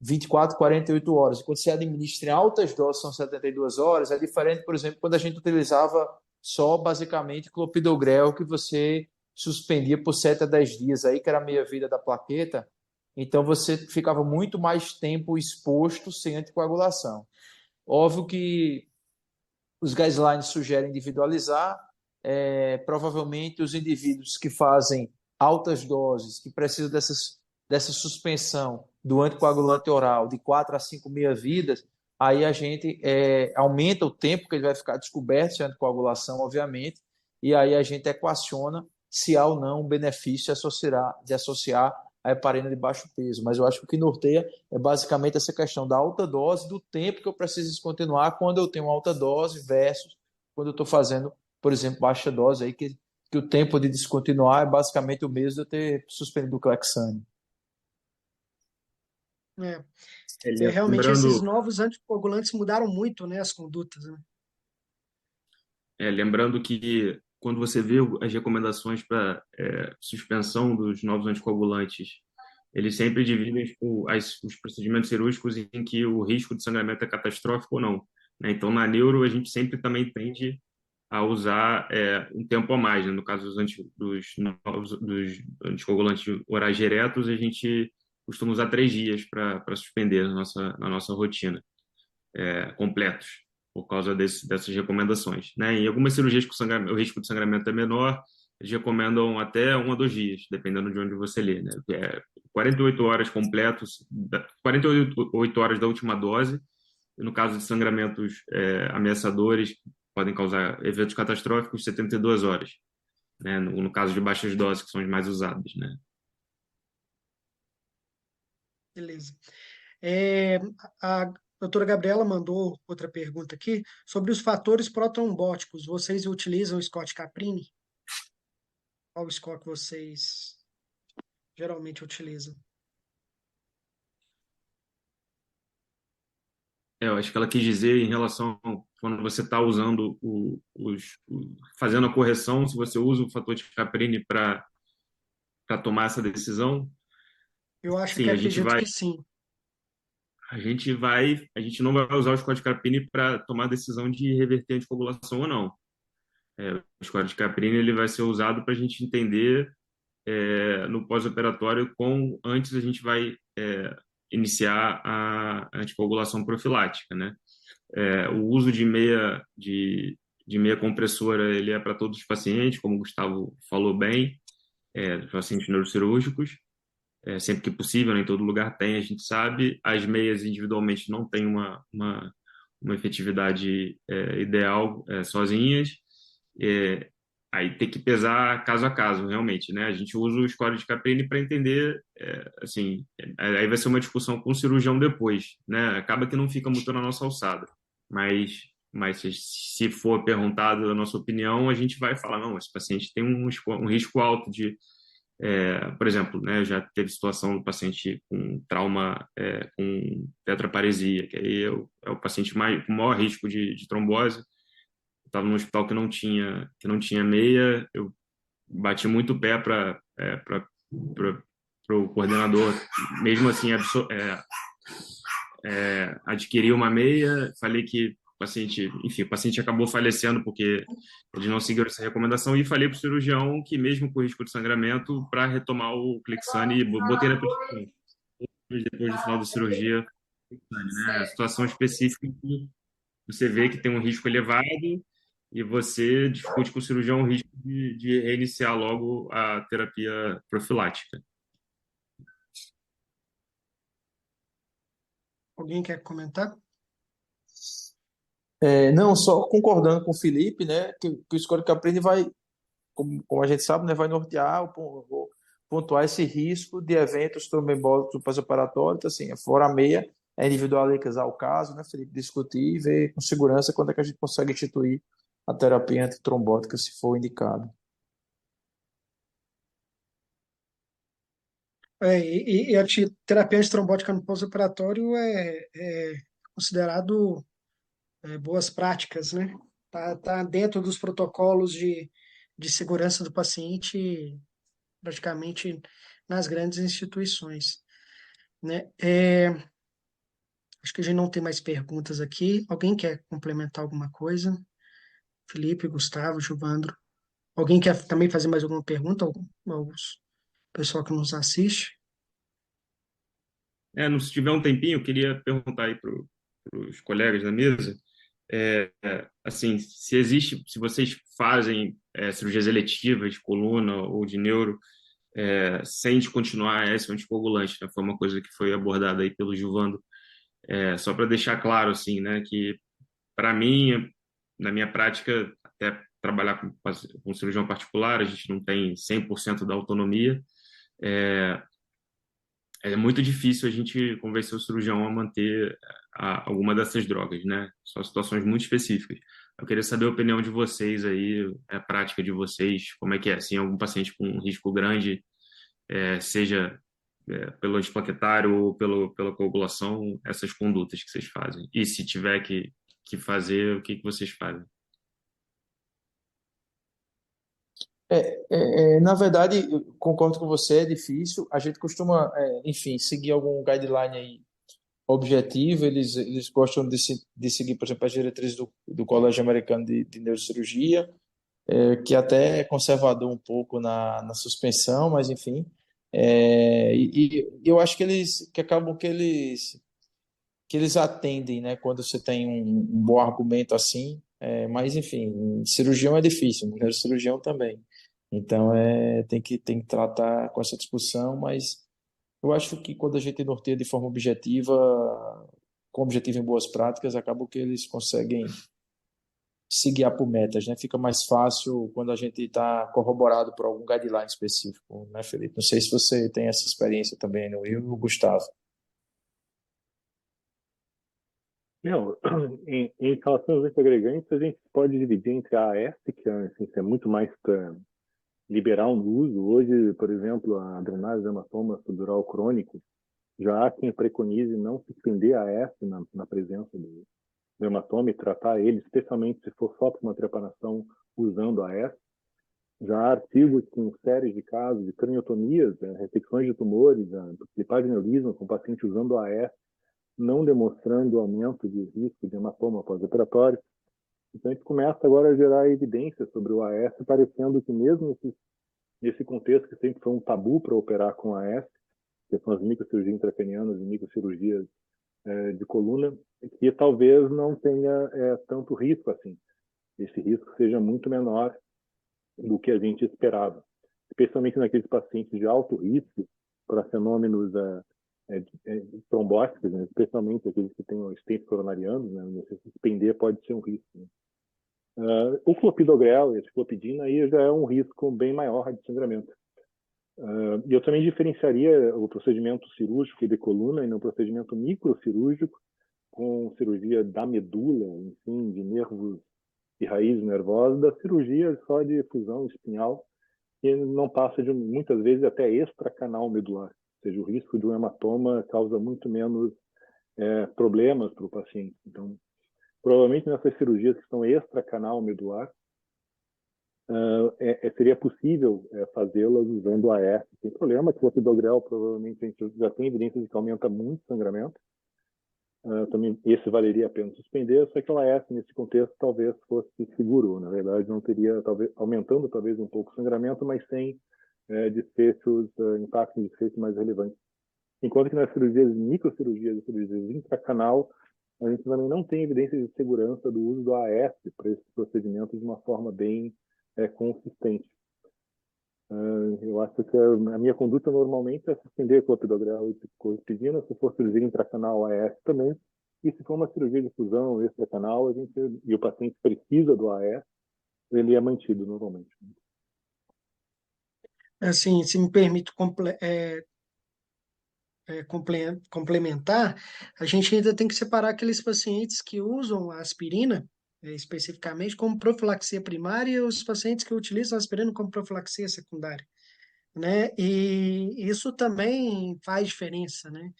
24, 48 horas. Quando você administra em altas doses, são 72 horas. É diferente, por exemplo, quando a gente utilizava só basicamente clopidogrel, que você suspendia por 7 a 10 dias, aí que era a meia-vida da plaqueta. Então você ficava muito mais tempo exposto sem anticoagulação. Óbvio que os guidelines sugerem individualizar. Provavelmente os indivíduos que fazem altas doses, que precisam dessa suspensão do anticoagulante oral de 4 a 5 meia-vidas, aí a gente aumenta o tempo que ele vai ficar descoberto de anticoagulação, obviamente, e aí a gente equaciona se há ou não um benefício de associar a heparina de baixo peso. Mas eu acho que o que norteia é basicamente essa questão da alta dose, do tempo que eu preciso descontinuar quando eu tenho alta dose versus quando eu estou fazendo, por exemplo, baixa dose, aí que o tempo de descontinuar é basicamente o mesmo de eu ter suspendido o Clexane. É, realmente esses Lembrando, novos anticoagulantes mudaram muito, né, as condutas, né? lembrando que quando você vê as recomendações para suspensão dos novos anticoagulantes, eles sempre dividem os procedimentos cirúrgicos em que o risco de sangramento é catastrófico ou não, né? Então, na neuro, a gente sempre também tende a usar um tempo a mais, né? No caso dos anticoagulantes orais diretos, a gente costuma usar 3 dias para suspender na nossa rotina, completos, por causa dessas recomendações, né? Em algumas cirurgias que o risco de sangramento é menor, eles recomendam até 1 a 2 dias, dependendo de onde você lê, né? 48 horas completos, 48 horas da última dose, e no caso de sangramentos ameaçadores, que podem causar eventos catastróficos, 72 horas, né? No caso de baixas doses, que são as mais usadas, né? Beleza. É, a doutora Gabriela mandou outra pergunta aqui sobre os fatores protrombóticos. Vocês utilizam o Scott Caprini? Qual score que vocês geralmente utilizam? Eu acho que ela quis dizer em relação quando você está usando fazendo a correção, se você usa o fator de Caprini para tomar essa decisão. Eu acho que Sim, acredito que sim. a gente não vai usar o Scott Caprini para tomar a decisão de reverter a anticoagulação ou não. O Scott Caprini ele vai ser usado para a gente entender no pós-operatório antes a gente vai iniciar a anticoagulação profilática, né? O uso de meia compressora ele é para todos os pacientes, como o Gustavo falou bem, pacientes neurocirúrgicos, sempre que possível, em todo lugar tem, a gente sabe. As meias individualmente não têm uma efetividade ideal sozinhas. É, Aí tem que pesar caso a caso, realmente, né? A gente usa o score de Caprini para entender, assim, aí vai ser uma discussão com o cirurgião depois, né? Acaba que não fica muito na nossa alçada, mas se for perguntado a nossa opinião, a gente vai falar, não, esse paciente tem um risco alto de por exemplo, né, já teve situação do paciente com trauma, com tetraparesia, que aí é o paciente com maior risco de trombose. Eu estava num hospital que não tinha meia, eu bati muito o pé para o coordenador, mesmo assim, adquirir uma meia. Falei que o paciente acabou falecendo porque eles não seguiram essa recomendação, e falei para o cirurgião que mesmo com risco de sangramento, para retomar o Clexane, botei na prescrição depois do final da cirurgia, né? Situação específica que você vê que tem um risco elevado e você discute com o cirurgião o risco de reiniciar logo a terapia profilática. Alguém quer comentar? Não, só concordando com o Felipe, né, que o Scott Caprini vai como a gente sabe, né, vai nortear, pontuar esse risco de eventos trombembólicos do pós-operatório. Então, assim, fora a meia, é individualizar o caso, né, Felipe, discutir e ver com segurança quando é que a gente consegue instituir a terapia antitrombótica, se for indicado. E a terapia antitrombótica no pós-operatório é considerado boas práticas, né? Tá dentro dos protocolos de segurança do paciente, praticamente nas grandes instituições, né? Acho que a gente não tem mais perguntas aqui. Alguém quer complementar alguma coisa? Felipe, Gustavo, Gilvandro. Alguém quer também fazer mais alguma pergunta ao pessoal que nos assiste? Se tiver um tempinho, eu queria perguntar aí para os colegas da mesa, assim, se vocês fazem cirurgias eletivas de coluna ou de neuro, sem descontinuar a S anticoagulante, né? Foi uma coisa que foi abordada aí pelo Gilvando, só para deixar claro, assim, né, que para mim, na minha prática, até trabalhar com cirurgião particular, a gente não tem 100% da autonomia, é muito difícil a gente convencer o cirurgião a manter alguma dessas drogas, né? São situações muito específicas. Eu queria saber a opinião de vocês aí, a prática de vocês, como é que é? Se algum paciente com um risco grande, seja pelo antiplaquetário ou pela coagulação, essas condutas que vocês fazem. E se tiver que fazer, o que vocês fazem? Na verdade, eu concordo com você, é difícil. A gente costuma, enfim, seguir algum guideline aí objetivo. Eles gostam de seguir, por exemplo, as diretrizes do Colégio Americano de Neurocirurgia, que até é conservador um pouco na suspensão, mas enfim. E eu acho que acabam que eles atendem, né, quando você tem um bom argumento assim. Mas enfim, cirurgião é difícil, neurocirurgião também. Então tem que tratar com essa discussão, mas eu acho que quando a gente norteia de forma objetiva, com objetivo em boas práticas, acaba que eles conseguem se guiar por metas, né? Fica mais fácil quando a gente está corroborado por algum guideline específico, né, Felipe? Não sei se você tem essa experiência também, no eu e o Gustavo. Não, em relação aos antiagregantes, a gente pode dividir entre a AS, que assim, é muito mais para liberal no uso. Hoje, por exemplo, a drenagem de hematoma subdural crônico, já há quem preconize não suspender a AS na presença do hematoma e tratar ele, especialmente se for só para uma trepanação usando a AS. Já há artigos com séries de casos de craniotomias, ressecções de tumores, de pagineurismo com paciente usando a AS, não demonstrando aumento de risco de hematoma pós-operatório. Então, a gente começa agora a gerar evidências sobre o AS, parecendo que mesmo nesse contexto que sempre foi um tabu para operar com AS, que são as microcirurgias intracranianas e microcirurgias de coluna, que talvez não tenha tanto risco assim. Esse risco seja muito menor do que a gente esperava, especialmente naqueles pacientes de alto risco para fenômenos trombóticos, né? Especialmente aqueles que têm estente coronariano, né? Se suspender pode ser um risco. Né? O clopidogrel e a ciclopidina aí já é um risco bem maior de sangramento. E eu também diferenciaria o procedimento cirúrgico de coluna e um procedimento microcirúrgico com cirurgia da medula, enfim, de nervos e raízes nervosas, da cirurgia só de fusão espinhal, que não passa de, muitas vezes, até extracanal medular. Ou seja, o risco de um hematoma causa muito menos problemas para o paciente. Então, provavelmente nessas cirurgias que são extracanal medular, seria possível fazê-las usando a AS sem problema. Que o clopidogrel provavelmente a gente já tem evidências de que aumenta muito o sangramento. Também esse valeria a pena suspender, só que o AS nesse contexto talvez fosse seguro. Na verdade, não teria, talvez, aumentando talvez um pouco o sangramento, mas sem desfechos, impactos em desfechos mais relevantes. Enquanto que nas cirurgias, microcirurgias e cirurgias intracanal, a gente também não tem evidências de segurança do uso do AS para esses procedimentos de uma forma bem consistente. Eu acho que a minha conduta normalmente é suspender clopidogrel e clopidina, se for cirurgia intracanal, AS também, e se for uma cirurgia de fusão extracanal, e o paciente precisa do AS, ele é mantido normalmente. Assim, se me permite complementar, a gente ainda tem que separar aqueles pacientes que usam a aspirina, especificamente, como profilaxia primária e os pacientes que utilizam a aspirina como profilaxia secundária, né? E isso também faz diferença, né?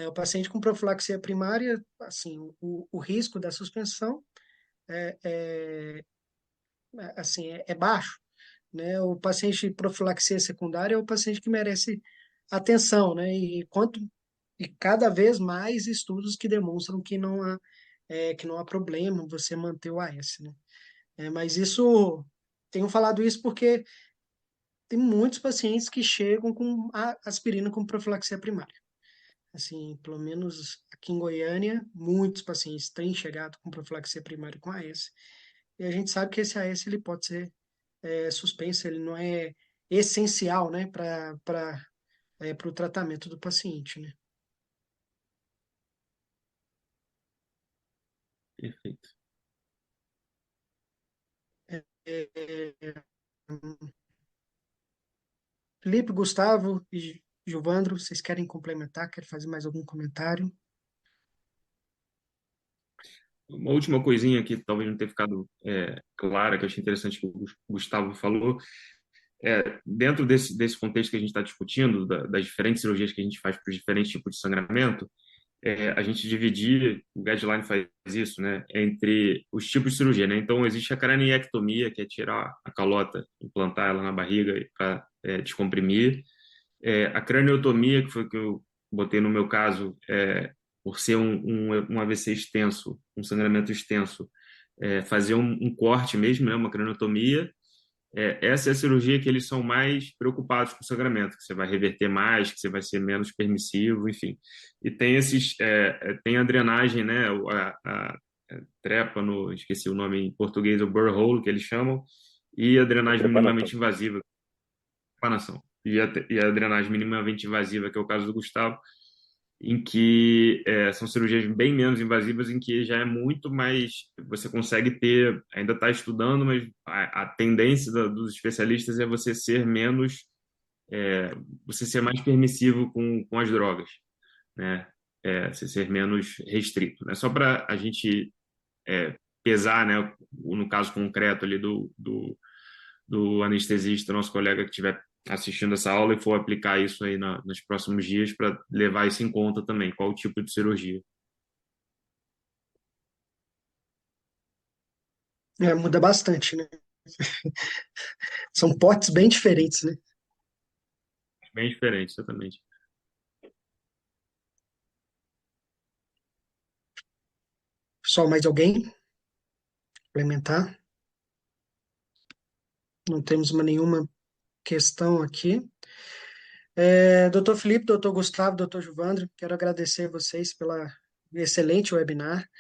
O paciente com profilaxia primária, assim, o risco da suspensão é, é, assim, é baixo, né? O paciente de profilaxia secundária é o paciente que merece atenção, né? E cada vez mais estudos que demonstram que não há problema você manter o AS, né? Mas isso, tenho falado isso porque tem muitos pacientes que chegam com a aspirina como profilaxia primária. Assim, pelo menos aqui em Goiânia, muitos pacientes têm chegado com profilaxia primária com AS. E a gente sabe que esse AS ele pode ser suspenso, ele não é essencial, né, para o tratamento do paciente, né? Perfeito. É, é, Felipe, Gustavo e Giovandro, vocês querem complementar? Querem fazer mais algum comentário? Uma última coisinha que talvez não tenha ficado clara, que eu achei interessante que o Gustavo falou, dentro desse contexto que a gente está discutindo, das diferentes cirurgias que a gente faz para os diferentes tipos de sangramento, a gente dividir, o guideline faz isso, né, entre os tipos de cirurgia, né? Então, existe a craniectomia, que é tirar a calota, implantar ela na barriga para descomprimir. A craniotomia, que foi o que eu botei no meu caso, por ser um AVC extenso, um sangramento extenso, fazer um corte mesmo, né, uma craniotomia. Essa é a cirurgia que eles são mais preocupados com o sangramento, que você vai reverter mais, que você vai ser menos permissivo, enfim. E tem tem a drenagem, né, trépano, esqueci o nome em português, o burr hole, que eles chamam, e a A drenagem trepanação. minimamente invasiva, trepanação. E a drenagem minimamente invasiva, que é o caso do Gustavo, em que são cirurgias bem menos invasivas, em que já é muito mais, você consegue ter, ainda está estudando, mas a tendência dos especialistas é você ser menos, você ser mais permissivo com as drogas, né? Você ser menos restrito, né? Só para a gente pesar, né? No caso concreto ali do anestesista, nosso colega que estiver assistindo essa aula e for aplicar isso aí nos próximos dias para levar isso em conta também, qual o tipo de cirurgia. Muda bastante, né? São potes bem diferentes, né? Bem diferente, exatamente. Pessoal, mais alguém? Complementar? Não temos nenhuma questão aqui. Doutor Felipe, doutor Gustavo, doutor Juvandro, quero agradecer vocês pela excelente webinar,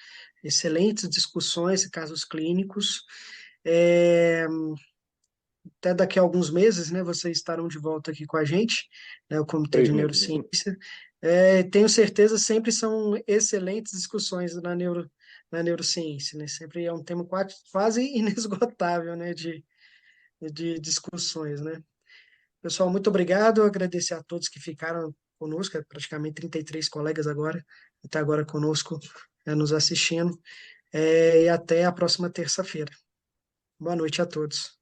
excelentes discussões e casos clínicos. É, Até daqui a alguns meses, né, vocês estarão de volta aqui com a gente, né, o Comitê de 3 meses, né? Neurociência. Tenho certeza, sempre são excelentes discussões na neurociência, né? Sempre é um tema quase inesgotável, né, de discussões, né? Pessoal, muito obrigado. Agradecer a todos que ficaram conosco, praticamente 33 colegas agora, até agora conosco, nos assistindo. E até a próxima terça-feira. Boa noite a todos.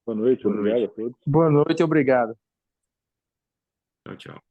Boa noite, Boa obrigado noite. a todos. Boa noite, obrigado. Tchau, tchau.